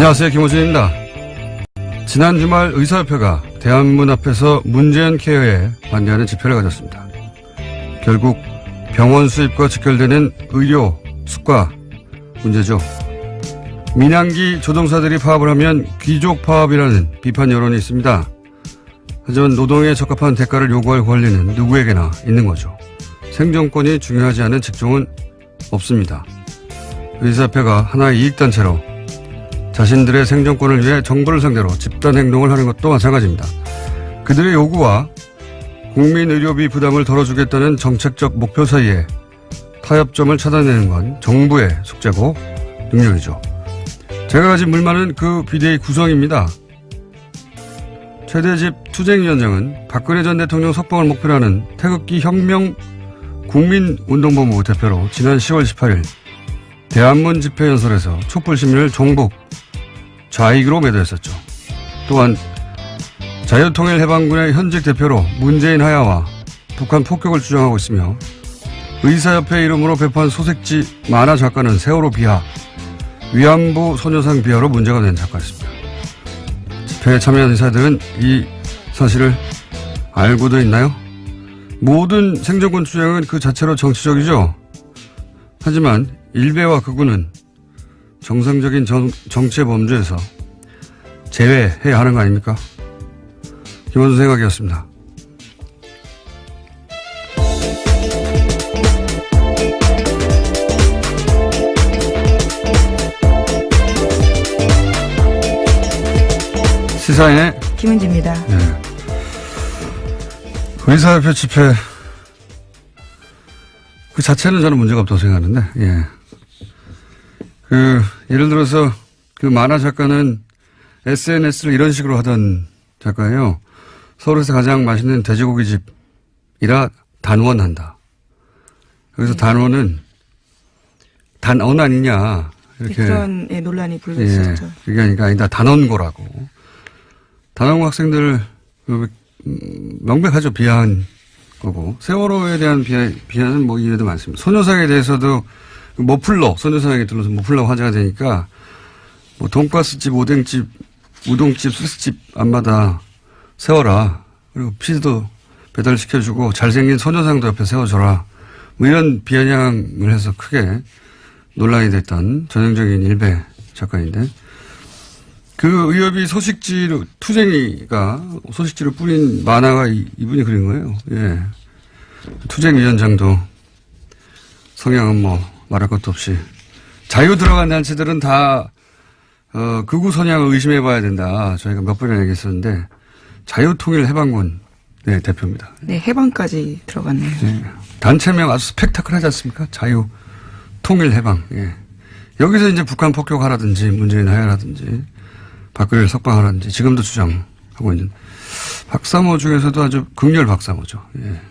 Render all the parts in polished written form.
안녕하세요. 김호준입니다. 지난 주말 의사협회가 대한문 앞에서 문재인 케어에 반대하는 집회를 가졌습니다. 결국 병원 수입과 직결되는 의료 수가 문제죠. 민항기 조종사들이 파업을 하면 귀족 파업이라는 비판 여론이 있습니다. 하지만 노동에 적합한 대가를 요구할 권리는 누구에게나 있는 거죠. 생존권이 중요하지 않은 직종은 없습니다. 의사협회가 하나의 이익단체로 자신들의 생존권을 위해 정부를 상대로 집단행동을 하는 것도 마찬가지입니다. 그들의 요구와 국민의료비 부담을 덜어주겠다는 정책적 목표 사이에 타협점을 찾아내는 건 정부의 숙제고 능력이죠. 제가 가진 물만은 그 비대위 구성입니다. 최대집 투쟁위원장은 박근혜 전 대통령 석방을 목표로 하는 태극기 혁명 국민운동본부 대표로 지난 10월 18일 대한문 집회 연설에서 촛불 시민을 종북 좌익으로 매도했었죠. 또한 자유통일해방군의 현직 대표로 문재인 하야와 북한 폭격을 주장하고 있으며 의사협회 이름으로 배포한 소색지 만화 작가는 세월호 비하, 위안부 소녀상 비하로 문제가 된 작가였습니다. 집회에 참여한 의사들은 이 사실을 알고도 있나요? 모든 생존권 주장은 그 자체로 정치적이죠. 하지만 일베와 극우는 정상적인 정치의 범주에서 제외해야 하는 거 아닙니까? 김원준 생각이었습니다. 시사인의 김은지입니다. 네. 의사협회 집회 그 자체는 저는 문제가 없다고 생각하는데, 예. 예를 들어서 그 만화 작가는 SNS를 이런 식으로 하던 작가예요. 서울에서 가장 맛있는 돼지고기집이라 단원한다. 여기서 네. 단원은 단언 아니냐. 이렇게. 그런 논란이 불렸었죠. 예, 그게 아니다. 단원고라고. 단원고 학생들 명백하죠. 비하한 거고. 세월호에 대한 비하는 뭐 이유도 많습니다. 소녀상에 대해서도 머플러, 소녀상에 들러서 머플러 화제가 되니까 뭐 돈가스집, 오뎅집, 우동집, 스시집 앞마다 세워라. 그리고 피자도 배달시켜주고 잘생긴 소녀상도 옆에 세워줘라. 뭐 이런 비아냥을 해서 크게 논란이 됐던 전형적인 일베 작가인데 그 의협이 소식지로 투쟁이가 소식지를 뿌린 만화가 이분이 그린 거예요. 예. 투쟁위원장도 성향은 뭐 말할 것도 없이 자유 들어간 단체들은 다 극우 선양을 의심해 봐야 된다. 저희가 몇 번이나 얘기했었는데 자유통일해방군 네, 대표입니다. 네, 해방까지 들어갔네요. 네. 단체명 아주 스펙타클하지 않습니까? 자유통일해방. 예. 여기서 이제 북한 폭격하라든지 문재인 하야라든지 박근혜를 석방하라든지 지금도 주장하고 있는 박사모 중에서도 아주 극렬 박사모죠. 예.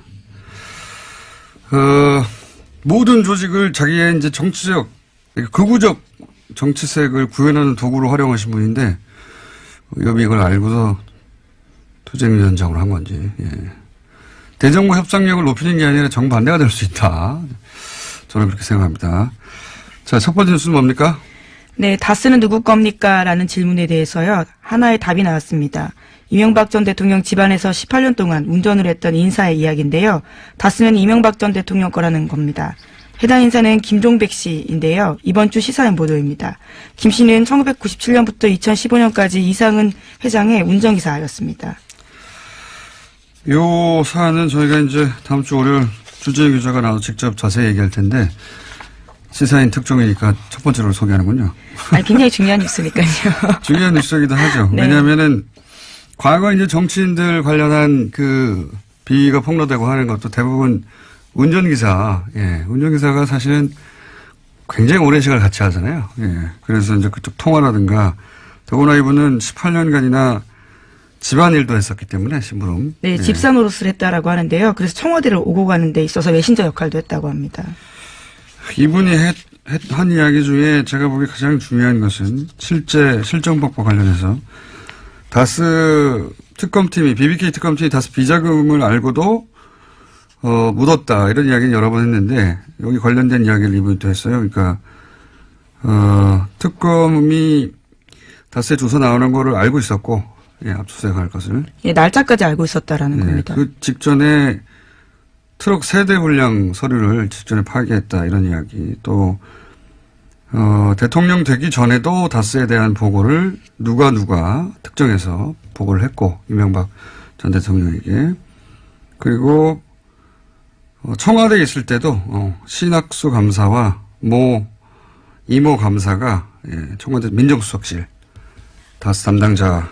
모든 조직을 자기의 이제 정치적, 극우적 정치색을 구현하는 도구로 활용하신 분인데, 여비 이걸 알고서 투쟁위원장으로 한 건지, 예. 대정부 협상력을 높이는 게 아니라 정반대가 될 수 있다. 저는 그렇게 생각합니다. 자, 첫 번째 뉴스는 뭡니까? 네, 다스는 누구 겁니까? 라는 질문에 대해서요, 하나의 답이 나왔습니다. 이명박 전 대통령 집안에서 18년 동안 운전을 했던 인사의 이야기인데요. 다스는 이명박 전 대통령 거라는 겁니다. 해당 인사는 김종백 씨인데요. 이번 주 시사인 보도입니다. 김 씨는 1997년부터 2015년까지 이상은 회장의 운전기사였습니다. 요 사안은 저희가 이제 다음 주 월요일 주재영 기자가 나와서 직접 자세히 얘기할 텐데 시사인 특종이니까 첫 번째로 소개하는군요. 굉장히 중요한 뉴스니까요. 중요한 뉴스이기도 하죠. 네. 왜냐하면은 과거 이제 정치인들 관련한 그 비위가 폭로되고 하는 것도 대부분 운전기사, 예, 운전기사가 사실은 굉장히 오랜 시간을 같이 하잖아요. 예, 그래서 이제 그쪽 통화라든가 더구나 이분은 18년간이나 집안일도 했었기 때문에 심부름. 네, 예. 집사 노릇을 했다라고 하는데요. 그래서 청와대를 오고 가는 데 있어서 메신저 역할도 했다고 합니다. 이분이 한 이야기 중에 제가 보기에 가장 중요한 것은 실제 실정법과 관련해서 다스 특검팀이, BBK 특검팀이 다스 비자금을 알고도 묻었다. 이런 이야기는 여러 번 했는데, 여기 관련된 이야기를 이분이 또 했어요. 그러니까, 특검이 다스의 조사 나오는 거를 알고 있었고, 예, 압수수색할 것을. 예, 날짜까지 알고 있었다라는 겁니다. 그 직전에 트럭 세대 분량 서류를 직전에 파기했다 이런 이야기. 또 대통령 되기 전에도 다스에 대한 보고를 누가 특정해서 보고를 했고 이명박 전 대통령에게. 그리고 청와대에 있을 때도 신학수 감사와 이모 감사가 청와대 민정수석실 다스 담당자의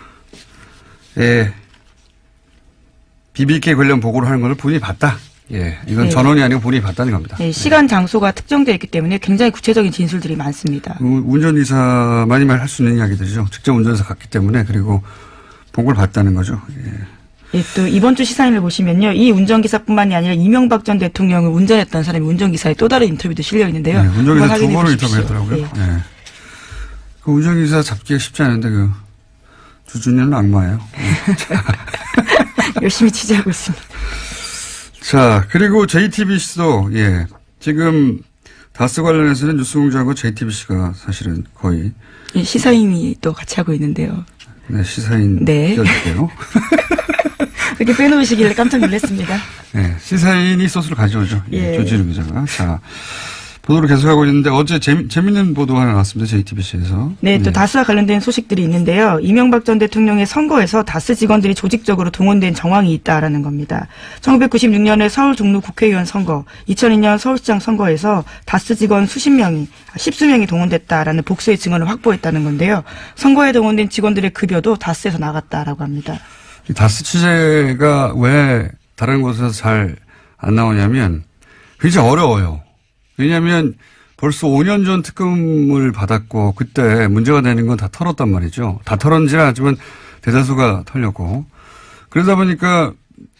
BBK 관련 보고를 하는 것을 본인이 봤다. 예, 이건 전원이 아니고 본인이 봤다는 겁니다. 예, 시간, 장소가 특정되어 있기 때문에 굉장히 구체적인 진술들이 많습니다. 운전기사만이 할 수 있는 이야기들이죠. 직접 운전해서 갔기 때문에. 그리고 보고를 봤다는 거죠. 예. 예, 또 이번 주 시사인을 보시면요. 이 운전기사뿐만이 아니라 이명박 전 대통령을 운전했던 사람이 운전기사의 또 다른 인터뷰도 실려 있는데요. 네, 운전기사 두 번을 인터뷰했더라고요. 예. 그 운전기사 잡기가 쉽지 않은데 주준이는 악마예요. 열심히 취재하고 있습니다. 자, 그리고 JTBC도, 지금 다스 관련해서는 뉴스공장하고 JTBC가 사실은 거의. 예, 시사인이 또 같이 하고 있는데요. 네, 시사인. 네. 띄워줄게요. 이렇게 빼놓으시길래 깜짝 놀랐습니다. 네, 시사인이 소스를 가져오죠. 예. 조지르 기자가. 자, 보도를 계속하고 있는데 어제 재밌는 보도가 하나 나왔습니다. JTBC에서. 네, 또 다스와 관련된 소식들이 있는데요. 이명박 전 대통령의 선거에서 다스 직원들이 조직적으로 동원된 정황이 있다라는 겁니다. 1996년에 서울 종로 국회의원 선거, 2002년 서울시장 선거에서 다스 직원 십수 명이 동원됐다라는 복수의 증언을 확보했다는 건데요. 선거에 동원된 직원들의 급여도 다스에서 나갔다라고 합니다. 이 다스 취재가 왜 다른 곳에서 잘 안 나오냐면 굉장히 어려워요. 왜냐하면 벌써 5년 전 특검을 받았고 그때 문제가 되는 건 다 털었단 말이죠. 다 털었는지는 하지만 대다수가 털렸고 그러다 보니까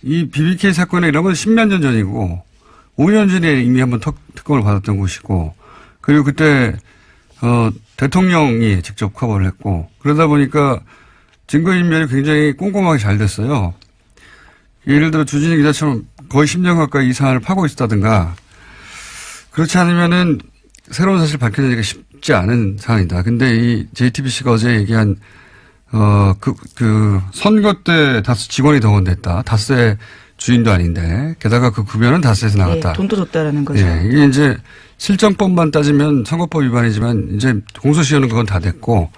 이 BBK 사건에 이런 건 10몇 년 전이고 5년 전에 이미 한번 특검을 받았던 곳이고 그리고 그때 대통령이 직접 커버를 했고 그러다 보니까 증거인멸이 굉장히 꼼꼼하게 잘 됐어요. 예를 들어 주진희 기자처럼 거의 10년 가까이 이 사안을 파고 있었다든가 그렇지 않으면은 새로운 사실 밝혀내기가 쉽지 않은 상황이다. 근데 이 JTBC가 어제 얘기한, 선거 때 다스 직원이 동원됐다. 다스의 주인도 아닌데, 게다가 그 급여는 다스에서 나갔다. 네, 돈도 줬다라는 거죠. 예, 이게 이제 실정법만 따지면 선거법 위반이지만 이제 공소시효는 그건 다 됐고,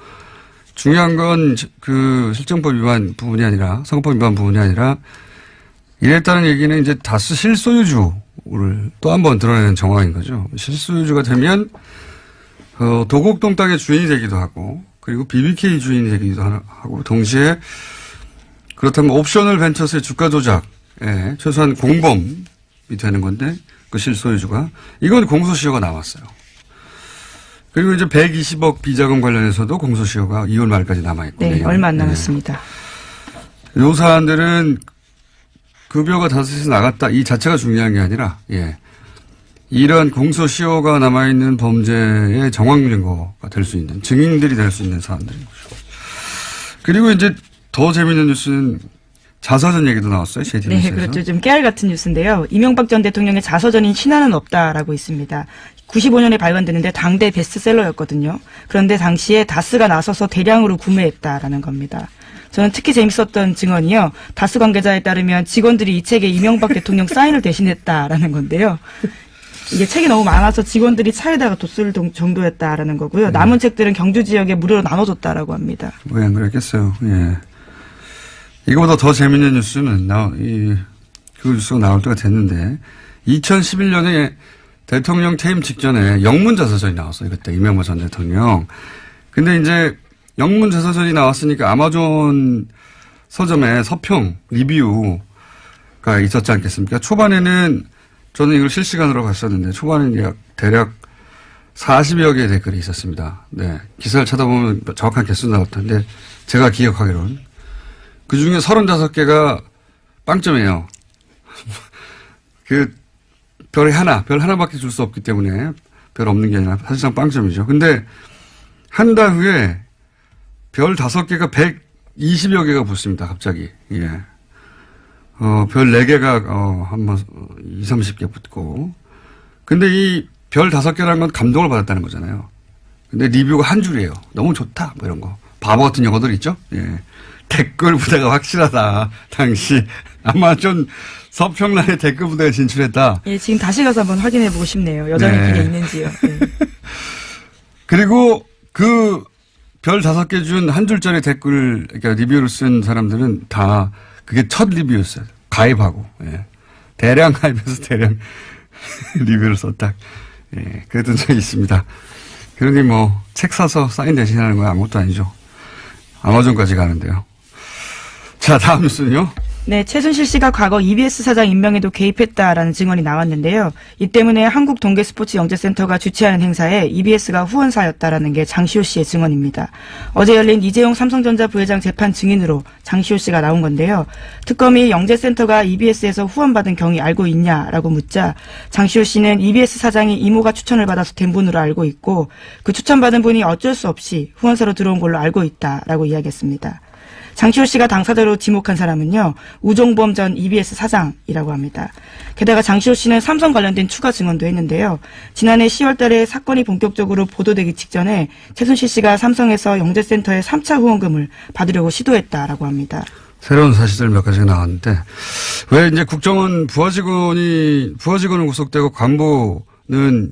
중요한 건 그 실정법 위반 부분이 아니라, 선거법 위반 부분이 아니라, 이랬다는 얘기는 이제 다스 실소유주를 또 한 번 드러내는 정황인 거죠. 실소유주가 되면 도곡동 땅의 주인이 되기도 하고 그리고 BBK 주인이 되기도 하고 동시에 그렇다면 옵셔널 벤처스의 주가 조작에 최소한 공범이 되는 건데 그 실소유주가 이건 공소시효가 나왔어요. 그리고 이제 120억 비자금 관련해서도 공소시효가 2월 말까지 남아있고 네, 얼마 안 남았습니다. 요 사안들은 급여가 다스에서 나갔다 이 자체가 중요한 게 아니라 이런 공소시효가 남아있는 범죄의 정황 증거가 될 수 있는 증인들이 될 수 있는 사안들인 거죠. 그리고 이제 더 재미있는 뉴스는 자서전 얘기도 나왔어요. JTBC에서. 네, 그렇죠. 좀 깨알 같은 뉴스인데요. 이명박 전 대통령의 자서전인 신화는 없다라고 있습니다. 95년에 발간됐는데 당대 베스트셀러였거든요. 그런데 당시에 다스가 나서서 대량으로 구매했다라는 겁니다. 저는 특히 재밌었던 증언이요. 다스 관계자에 따르면 직원들이 이 책에 이명박 대통령 사인을 대신했다라는 건데요. 이게 책이 너무 많아서 직원들이 차에다가 뒀을 정도였다라는 거고요. 남은 책들은 경주 지역에 무료로 나눠줬다라고 합니다. 왜 안 그랬겠어요. 예. 이거보다 더 재밌는 뉴스는 그 뉴스가 나올 때가 됐는데 2011년에 대통령 퇴임 직전에 영문 자서전이 나왔어요. 그때 이명박 전 대통령. 근데 이제 영문 자서전이 나왔으니까 아마존 서점에 서평, 리뷰가 있었지 않겠습니까? 초반에는 저는 이걸 실시간으로 봤었는데 초반에는 대략 40여 개의 댓글이 있었습니다. 네. 기사를 찾아보면 정확한 개수 나올 텐데 제가 기억하기로는 그 중에 35개가 빵점이에요. 별 하나밖에 줄 수 없기 때문에 별 없는 게 아니라 사실상 빵점이죠. 근데 한 달 후에 별 5개가 120여 개가 붙습니다. 갑자기. 예. 별 4개가, 한번 20, 30개 붙고. 근데 이 별 5개라는 건 감동을 받았다는 거잖아요. 근데 리뷰가 한 줄이에요. 너무 좋다. 뭐 이런 거. 바보 같은 용어들 있죠? 예. 댓글 부대가 확실하다. 당시 아마 좀 서평란에 댓글 부대가 진출했다. 예, 지금 다시 가서 한번 확인해 보고 싶네요. 여전히 네. 그게 있는지요. 네. 그리고 그 별 5개 준 한 줄짜리 댓글, 그러니까 리뷰를 쓴 사람들은 다 그게 첫 리뷰였어요. 가입하고. 예. 대량 가입해서 대량 리뷰를 썼다. 예. 그랬던 적이 있습니다. 그러니 뭐 책 사서 사인 대신하는 건 아무것도 아니죠. 아마존까지 가는데요. 자, 다음 뉴스는요. 네, 최순실 씨가 과거 EBS 사장 임명에도 개입했다라는 증언이 나왔는데요. 이 때문에 한국동계스포츠영재센터가 주최하는 행사에 EBS가 후원사였다라는 게 장시호 씨의 증언입니다. 어제 열린 이재용 삼성전자 부회장 재판 증인으로 장시호 씨가 나온 건데요. 특검이 영재센터가 EBS에서 후원받은 경위 알고 있냐라고 묻자 장시호 씨는 EBS 사장이 이모가 추천을 받아서 된 분으로 알고 있고 그 추천받은 분이 어쩔 수 없이 후원사로 들어온 걸로 알고 있다라고 이야기했습니다. 장시호 씨가 당사자로 지목한 사람은요, 우종범 전 EBS 사장이라고 합니다. 게다가 장시호 씨는 삼성 관련된 추가 증언도 했는데요. 지난해 10월 달에 사건이 본격적으로 보도되기 직전에 최순실 씨가 삼성에서 영재센터의 3차 후원금을 받으려고 시도했다라고 합니다. 새로운 사실들 몇 가지가 나왔는데, 왜 이제 국정원 부하직원은 구속되고 간부는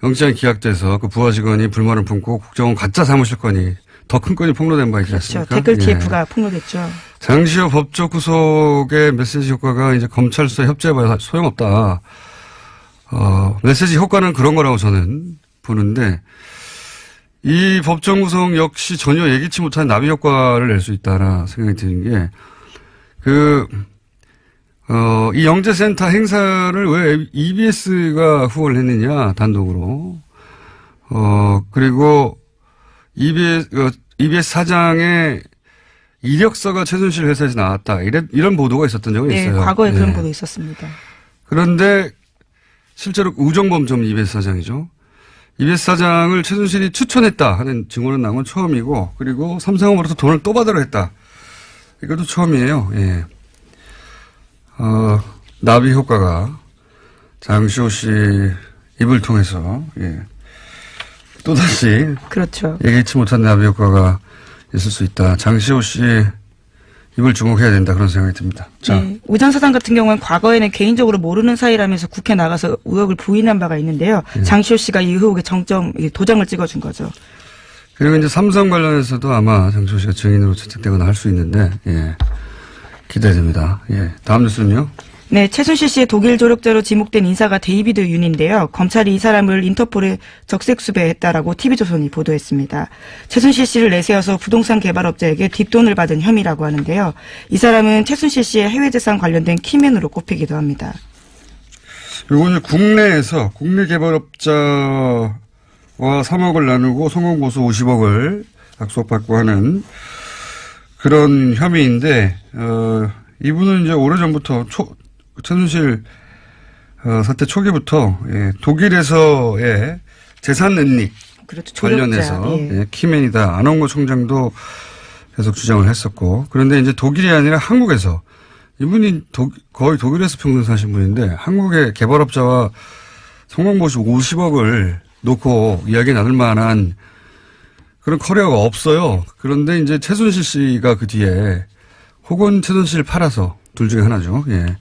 영장이 기각돼서 그 부하직원이 불만을 품고 국정원 가짜 사무실 건이 더 큰 건이 폭로된 바 있지 않습니까? 그렇죠. 댓글 TF가 폭로됐죠. 장시호 법적 구속의 메시지 효과가 이제 검찰수사 협조해봐야 소용없다. 메시지 효과는 그런 거라고 저는 보는데, 이 법정 구속 역시 전혀 예기치 못한 나비 효과를 낼 수 있다라 생각이 드는 게, 이 영재센터 행사를 왜 EBS가 후원을 했느냐, 단독으로. 그리고 EBS 사장의 이력서가 최순실 회사에서 나왔다. 이런 보도가 있었던 적이 있어요. 네, 과거에 그런 보도 있었습니다. 그런데 실제로 우종범 전 EBS 사장이죠. EBS 사장을 최순실이 추천했다 하는 증언은 나온 건 처음이고, 그리고 삼성으로부터 돈을 또 받으러 했다. 이것도 처음이에요. 예. 나비 효과가 장시호 씨 입을 통해서, 예. 또다시. 그렇죠. 예기치 못한 나비 효과가 있을 수 있다. 장시호 씨 입을 주목해야 된다. 그런 생각이 듭니다. 자. 네, 우전 사장 같은 경우는 과거에는 개인적으로 모르는 사이라면서 국회 나가서 의혹을 부인한 바가 있는데요. 장시호 씨가 이 의혹에 도장을 찍어준 거죠. 그리고 이제 삼성 관련해서도 아마 장시호 씨가 증인으로 채택되거나 할 수 있는데, 예. 기대됩니다. 예. 다음 뉴스는요. 네, 최순실 씨의 독일 조력자로 지목된 인사가 데이비드 윤인데요. 검찰이 이 사람을 인터폴에 적색 수배했다라고 TV조선이 보도했습니다. 최순실 씨를 내세워서 부동산 개발업자에게 뒷돈을 받은 혐의라고 하는데요. 이 사람은 최순실 씨의 해외재산 관련된 키맨으로 꼽히기도 합니다. 이거는 국내에서 국내 개발업자와 3억을 나누고 성공보수 50억을 약속받고 하는 그런 혐의인데, 이분은 이제 오래전부터 최순실 사태 초기부터, 예, 독일에서의 재산 은닉, 그렇죠. 관련해서, 예. 예, 키맨이다. 안홍구 총장도 계속 주장을 했었고, 그런데 이제 독일이 아니라 한국에서, 이분이 거의 독일에서 평생 사신 분인데, 한국의 개발업자와 성공보수 50억을 놓고 이야기 나눌 만한 그런 커리어가 없어요. 그런데 이제 최순실 씨가 그 뒤에, 혹은 최순실을 팔아서 둘 중에 하나죠. 예.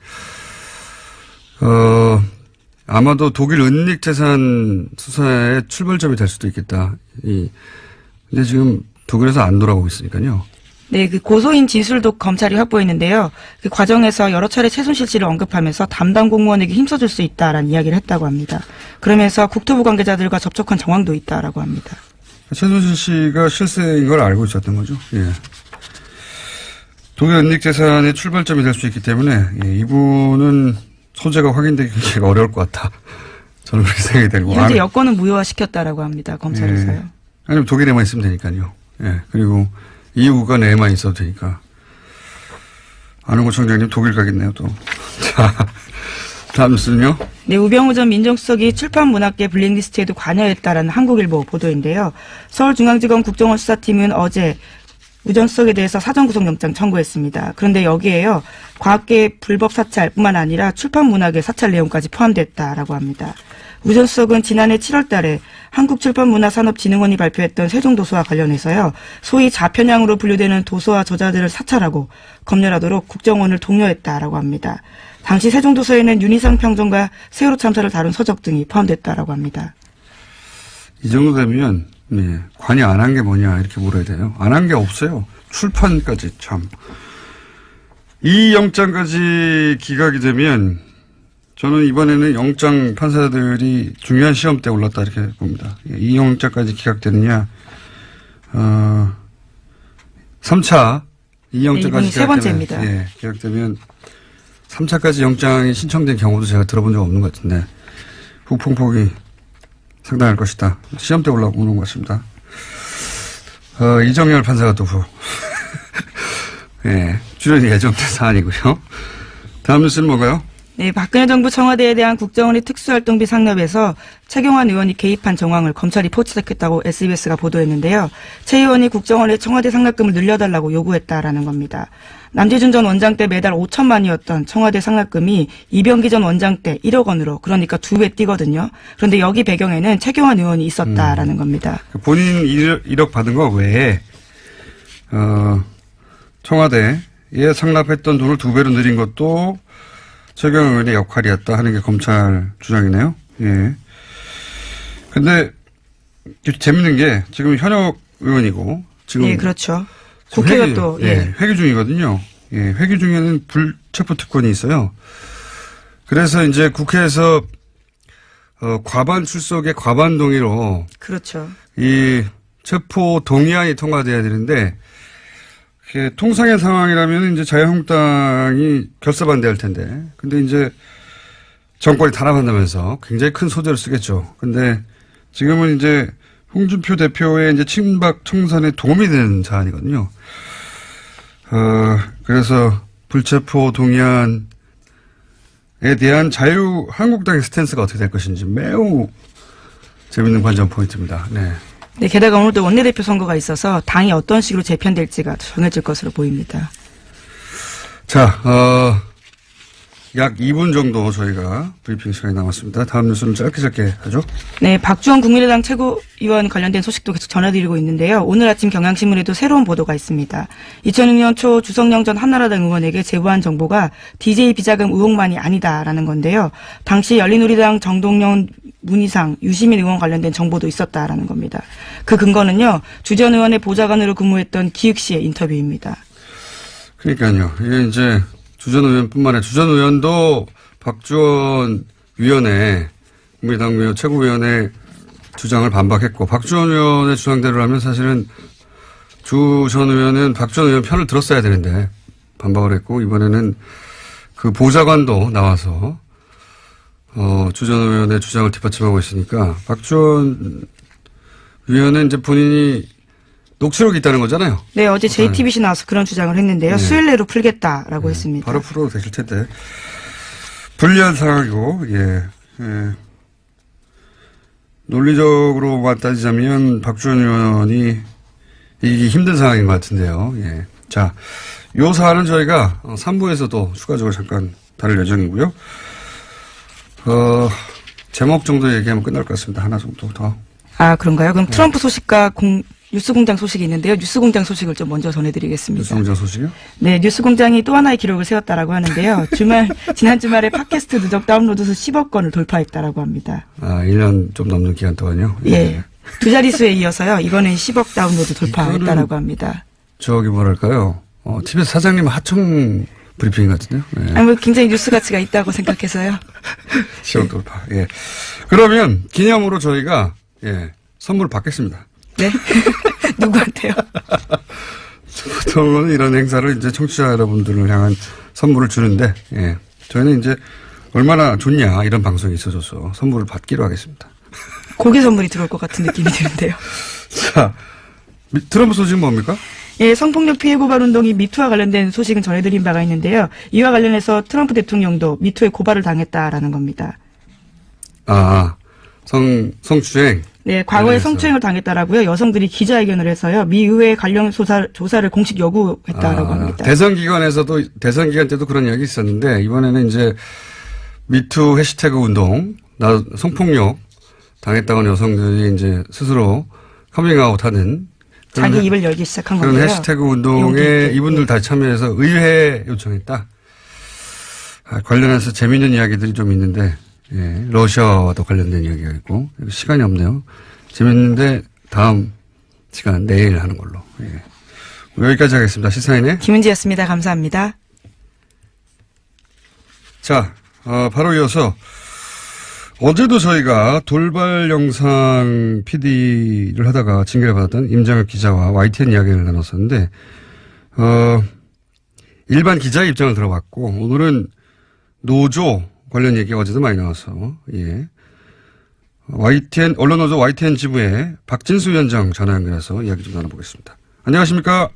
아마도 독일 은닉 재산 수사의 출발점이 될 수도 있겠다. 근데 지금 독일에서 안 돌아오고 있으니까요. 네, 그 고소인 진술도 검찰이 확보했는데요. 그 과정에서 여러 차례 최순실 씨를 언급하면서 담당 공무원에게 힘써줄 수 있다라는 이야기를 했다고 합니다. 그러면서 국토부 관계자들과 접촉한 정황도 있다라고 합니다. 최순실 씨가 실세인 걸 알고 있었던 거죠. 예. 독일 은닉 재산의 출발점이 될 수 있기 때문에, 예, 이분은 소재가 확인되기 굉장히 어려울 것 같다. 저는 그렇게 생각이 되고. 현재 여권은 무효화시켰다라고 합니다. 검찰에서요. 예. 아니면 독일에만 있으면 되니까요. 예. 그리고 EU가 내에만 있어도 되니까. 안홍구 총장님 독일 가겠네요, 또. 자, 다음 뉴스는요. 네, 우병우 전 민정수석이 출판문학계 블랙리스트에도 관여했다라는 한국일보 보도인데요. 서울중앙지검 국정원 수사팀은 어제 우 전 수석에 대해서 사전구속영장 청구했습니다. 그런데 여기에요, 과학계 불법 사찰뿐만 아니라 출판문학의 사찰 내용까지 포함됐다라고 합니다. 우 전 수석은 지난해 7월 달에 한국출판문화산업진흥원이 발표했던 세종도서와 관련해서요. 소위 좌편향으로 분류되는 도서와 저자들을 사찰하고 검열하도록 국정원을 독려했다라고 합니다. 당시 세종도서에는 윤희상 평전과 세월호 참사를 다룬 서적 등이 포함됐다라고 합니다. 이 정도 되면 네, 관여 안 한 게 뭐냐 이렇게 물어야 돼요. 안 한 게 없어요. 출판까지 참. 이 영장까지 기각이 되면 저는 이번에는 영장 판사들이 중요한 시험대에 올랐다 이렇게 봅니다. 이 영장까지 기각되느냐 3차 이 영장까지 이번이 세 번째입니다. 예, 기각되면 3차까지 영장이 신청된 경우도 제가 들어본 적 없는 것 같은데 후폭풍이 상당할 것이다. 시험대 올라오는 것 같습니다. 이정열 판사가 또 예, 출연이 예정된 사안이고요. 다음 뉴스는 뭔가요? 네, 박근혜 정부 청와대에 대한 국정원의 특수활동비 상납에서 최경환 의원이 개입한 정황을 검찰이 포착했다고 SBS가 보도했는데요. 최 의원이 국정원에 청와대 상납금을 늘려달라고 요구했다라는 겁니다. 남재준 전 원장 때 매달 5천만이었던 청와대 상납금이 이병기 전 원장 때 1억 원으로 그러니까 2배 뛰거든요. 그런데 여기 배경에는 최경환 의원이 있었다라는 겁니다. 본인 1억 받은 거 외에 청와대에 상납했던 돈을 2배로 늘린 것도 최경환 의원의 역할이었다 하는 게 검찰 주장이네요. 예. 근데 재밌는 게 지금 현역 의원이고 지금 예, 그렇죠. 국회가 또 예, 회기 중이거든요. 예, 회기 중에는 불체포 특권이 있어요. 그래서 이제 국회에서 과반 출석의 과반 동의로 그렇죠. 이 체포 동의안이 통과돼야 되는데 통상의 상황이라면 이제 자유한국당이 결사 반대할 텐데, 근데 이제 정권이 탄압한다면서 굉장히 큰 소재를 쓰겠죠. 근데 지금은 이제 홍준표 대표의 이제 친박 청산에 도움이 되는 사안이거든요. 그래서 불체포 동의안에 대한 자유한국당의 스탠스가 어떻게 될 것인지 매우 재밌는 관전 포인트입니다. 네. 네, 게다가 오늘도 원내대표 선거가 있어서 당이 어떤 식으로 재편될지가 정해질 것으로 보입니다. 자, 약 2분 정도 저희가 브리핑 시간이 남았습니다. 다음 뉴스는 짧게 하죠. 네, 박주원 국민의당 최고위원 관련된 소식도 계속 전해드리고 있는데요. 오늘 아침 경향신문에도 새로운 보도가 있습니다. 2006년 초 주성영 전 한나라당 의원에게 제보한 정보가 DJ 비자금 의혹만이 아니다라는 건데요. 당시 열린우리당 정동영, 문희상, 유시민 의원 관련된 정보도 있었다라는 겁니다. 그 근거는요. 주 전 의원의 보좌관으로 근무했던 기익 씨의 인터뷰입니다. 그러니까요. 이게 이제 주 전 의원뿐만 아니라 주 전 의원도 박주원 위원회, 국민의당 의원 최고위원회 주장을 반박했고 박주원 의원의 주장대로라면 사실은 주 전 의원은 박주원 의원 편을 들었어야 되는데 반박을 했고 이번에는 그 보좌관도 나와서 주 전 의원의 주장을 뒷받침하고 있으니까 박주원 위원은 이제 본인이 녹취록이 있다는 거잖아요. 네, 어제 JTBC 나와서 그런 주장을 했는데요. 네. 수요일 내로 풀겠다라고 네, 했습니다. 바로 풀어도 되실 텐데. 불리한 상황이고, 예. 논리적으로만 따지자면 박주원 의원이 이기기 힘든 상황인 것 같은데요. 예. 자, 요 사안은 저희가 3부에서도 추가적으로 잠깐 다룰 예정이고요. 제목 정도 얘기하면 끝날 것 같습니다. 하나 정도 더. 아, 그런가요? 그럼 트럼프 소식과 뉴스공장 소식이 있는데요. 뉴스공장 소식을 좀 먼저 전해드리겠습니다. 뉴스공장 소식이요? 네, 뉴스공장이 또 하나의 기록을 세웠다라고 하는데요. 지난 주말에 팟캐스트 누적 다운로드 수 10억 건을 돌파했다라고 합니다. 아, 1년 좀 넘는 기간 동안요? 예. 두 자릿수에 이어서요. 이번엔 10억 다운로드 돌파했다라고 합니다. 저기 뭐랄까요? TBS 사장님 하청 브리핑 같은데요? 네. 아니, 뭐 굉장히 뉴스 가치가 있다고 생각해서요. 10억 돌파. 예. 그러면 기념으로 저희가 선물을 받겠습니다. 네? 누구한테요? 보통은 이런 행사를 이제 청취자 여러분들을 향한 선물을 주는데, 저희는 이제 얼마나 좋냐, 이런 방송이 있어줘서 선물을 받기로 하겠습니다. 고기 선물이 들어올 것 같은 느낌이 드는데요. 자, 트럼프 소식은 뭡니까? 예, 성폭력 피해 고발 운동이 미투와 관련된 소식은 전해드린 바가 있는데요. 이와 관련해서 트럼프 대통령도 미투에 고발을 당했다라는 겁니다. 아, 성추행. 네, 과거에 성추행을 당했다라고요. 여성들이 기자회견을 해서요. 미 의회 관련 조사를 공식 요구했다라고 합니다. 대선 기간 때도 그런 이야기 있었는데 이번에는 이제 미투 해시태그 운동 성폭력 당했다는 여성들이 이제 스스로 커밍아웃하는 자기 입을 열기 시작한 그런 건데요. 해시태그 운동에 이분들 다 참여해서 의회 요청했다. 관련해서 재미있는 이야기들이 좀 있는데, 예, 러시아와도 관련된 이야기가 있고, 시간이 없네요. 재밌는데 다음 시간 내일 하는 걸로. 예. 여기까지 하겠습니다. 시사인의 김은지였습니다. 감사합니다. 자, 바로 이어서 어제도 저희가 돌발 영상 PD를 하다가 징계를 받았던 임장혁 기자와 YTN 이야기를 나눴었는데, 일반 기자의 입장을 들어봤고, 오늘은 노조 관련 얘기가 어제도 많이 나와서, 예. YTN, 언론노조 YTN 지부의 박진수 위원장 전화 연결해서 이야기 좀 나눠보겠습니다. 안녕하십니까?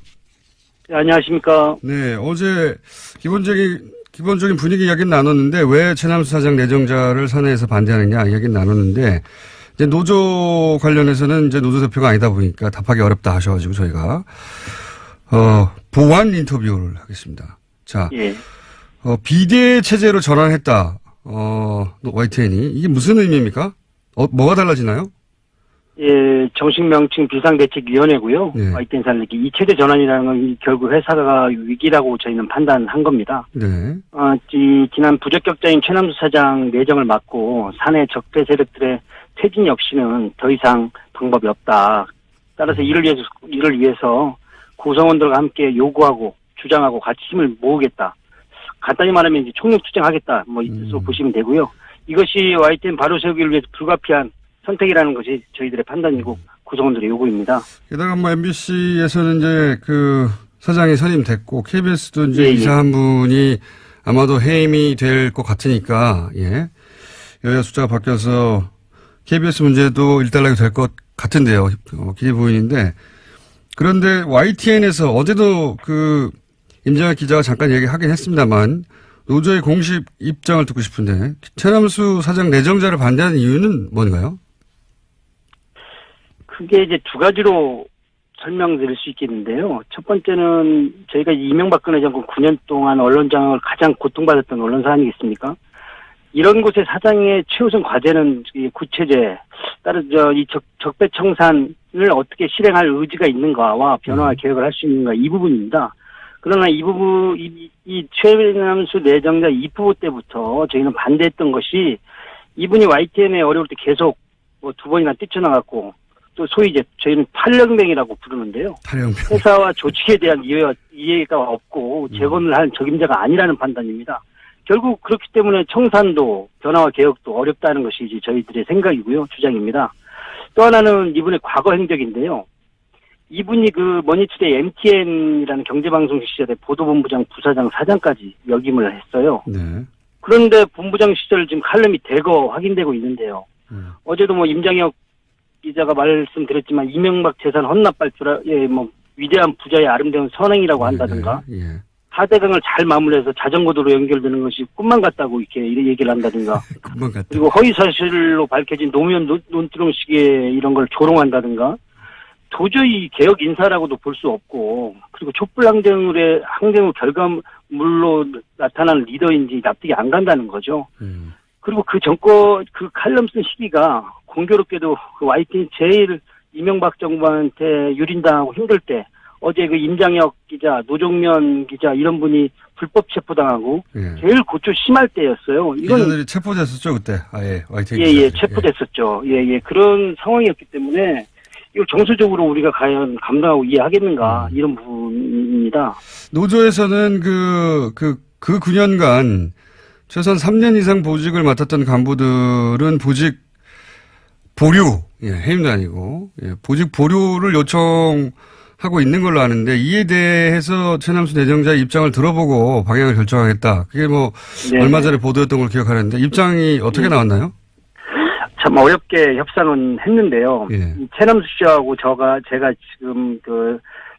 네, 안녕하십니까? 네, 어제 기본적인 분위기 이야기는 나눴는데 왜 최남수 사장 내정자를 사내에서 반대하느냐 이야기는 나눴는데 이제 노조 관련해서는 이제 노조 대표가 아니다 보니까 답하기 어렵다 하셔가지고 저희가 보완 인터뷰를 하겠습니다. 자, 예. 비대 체제로 전환했다. YTN이 이게 무슨 의미입니까? 뭐가 달라지나요? 예, 정식 명칭 비상대책위원회고요. 네. YTN 산맥이 이 체제 전환이라는 건 결국 회사가 위기라고 저희는 판단한 겁니다. 네. 지난 부적격자인 최남수 사장 내정을 막고 사내 적대 세력들의 퇴진 역시는 더 이상 방법이 없다. 따라서 이를 위해서 구성원들과 함께 요구하고 주장하고 같이 힘을 모으겠다. 간단히 말하면 이제 총력투쟁하겠다. 뭐 이 뜻으로 보시면 되고요. 이것이 YTN 바로 세우기를 위해서 불가피한 선택이라는 것이 저희들의 판단이고 구성원들의 요구입니다. 게다가 뭐 MBC에서는 이제 그 사장이 선임됐고 KBS도 이제 예, 이사 한 분이 아마도 해임이 될 것 같으니까 예. 여야 숫자가 바뀌어서 KBS 문제도 일단락이 될 것 같은데요. 기대부인인데 그런데 YTN에서 어제도 그 임장혁 기자가 잠깐 얘기하긴 했습니다만 노조의 공식 입장을 듣고 싶은데 최남수 사장 내정자를 반대하는 이유는 뭔가요? 크게 이제 두 가지로 설명드릴 수 있겠는데요. 첫 번째는 저희가 이명박근혜 정권 9년 동안 언론장악을 가장 고통받았던 언론사 아니겠습니까? 이런 곳의 사장의 최우선 과제는 이 구체제, 따라서 이 적폐청산을 어떻게 실행할 의지가 있는가와 변화와 계획을 할 수 있는가 이 부분입니다. 그러나 이 부분, 이 최남수 내정자 입후보 때부터 저희는 반대했던 것이 이분이 YTN에 어려울 때 계속 뭐 두 번이나 뛰쳐나갔고 또 소위 이제 저희는 탈영병이라고 부르는데요. 탈영병. 회사와 조직에 대한 이해가 없고 재건을 할 적임자가 아니라는 판단입니다. 결국 그렇기 때문에 청산도 변화와 개혁도 어렵다는 것이 이제 저희들의 생각이고요. 주장입니다. 또 하나는 이분의 과거 행적인데요. 이분이 그 머니투데이 MTN이라는 경제방송 시절에 보도본부장, 부사장, 사장까지 역임을 했어요. 네. 그런데 본부장 시절 지금 칼럼이 대거 확인되고 있는데요. 어제도 뭐 임장혁 기자가 말씀드렸지만 이명박 재산 헌납 발표에 뭐 위대한 부자의 아름다운 선행이라고 한다든가 예. 하대강을 잘 마무리해서 자전거도로 연결되는 것이 꿈만 같다고 이렇게 얘기를 한다든가 금방 갔다. 그리고 허위사실로 밝혀진 노무현 논두렁식의 이런 걸 조롱한다든가 도저히 개혁 인사라고도 볼 수 없고 그리고 촛불 항쟁의 결과물로 나타난 리더인지 납득이 안 간다는 거죠. 그리고 그 그 칼럼 쓴 시기가 공교롭게도 그 YTN 제일 이명박 정부한테 유린당하고 힘들 때 어제 그 임장혁 기자, 노종면 기자 이런 분이 불법 체포당하고 예. 제일 고초 심할 때였어요. 이건 기자들이 체포됐었죠 그때. 아예 YTN 예, 기자들이. 체포됐었죠. 예, 그런 상황이었기 때문에 이걸 정수적으로 우리가 과연 감당하고 이해하겠는가 이런 부분입니다. 노조에서는 그 9년간 최소한 3년 이상 보직을 맡았던 간부들은 보직 보류, 해임도 아니고, 보직 보류를 요청하고 있는 걸로 아는데, 이에 대해서 최남수 내정자의 입장을 들어보고 방향을 결정하겠다. 그게 뭐, 네. 얼마 전에 보도했던 걸 기억하는데, 입장이 어떻게 나왔나요? 참 어렵게 협상은 했는데요. 예. 최남수 씨하고 제가 지금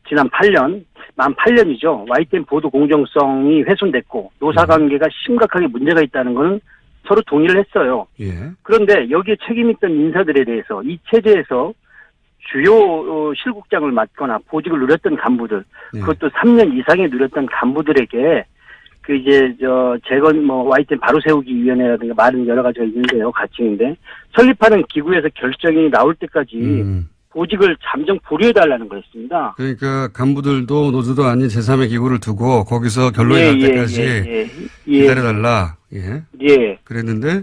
지난 8년, 만 8년이죠. YTN 보도 공정성이 훼손됐고, 노사관계가 심각하게 문제가 있다는 거는 서로 동의를 했어요. 예. 그런데 여기에 책임있던 인사들에 대해서 이 체제에서 주요 실국장을 맡거나 보직을 누렸던 간부들, 그것도 3년 이상에 누렸던 간부들에게 재건 YTN 바로 세우기 위원회라든가 말은 여러 가지가 있는데요. 가칭인데 설립하는 기구에서 결정이 나올 때까지 보직을 잠정 보류해달라는 거였습니다. 그러니까 간부들도 노조도 아닌 제3의 기구를 두고 거기서 결론이 날 때까지 기다려달라. 예. 예. 그랬는데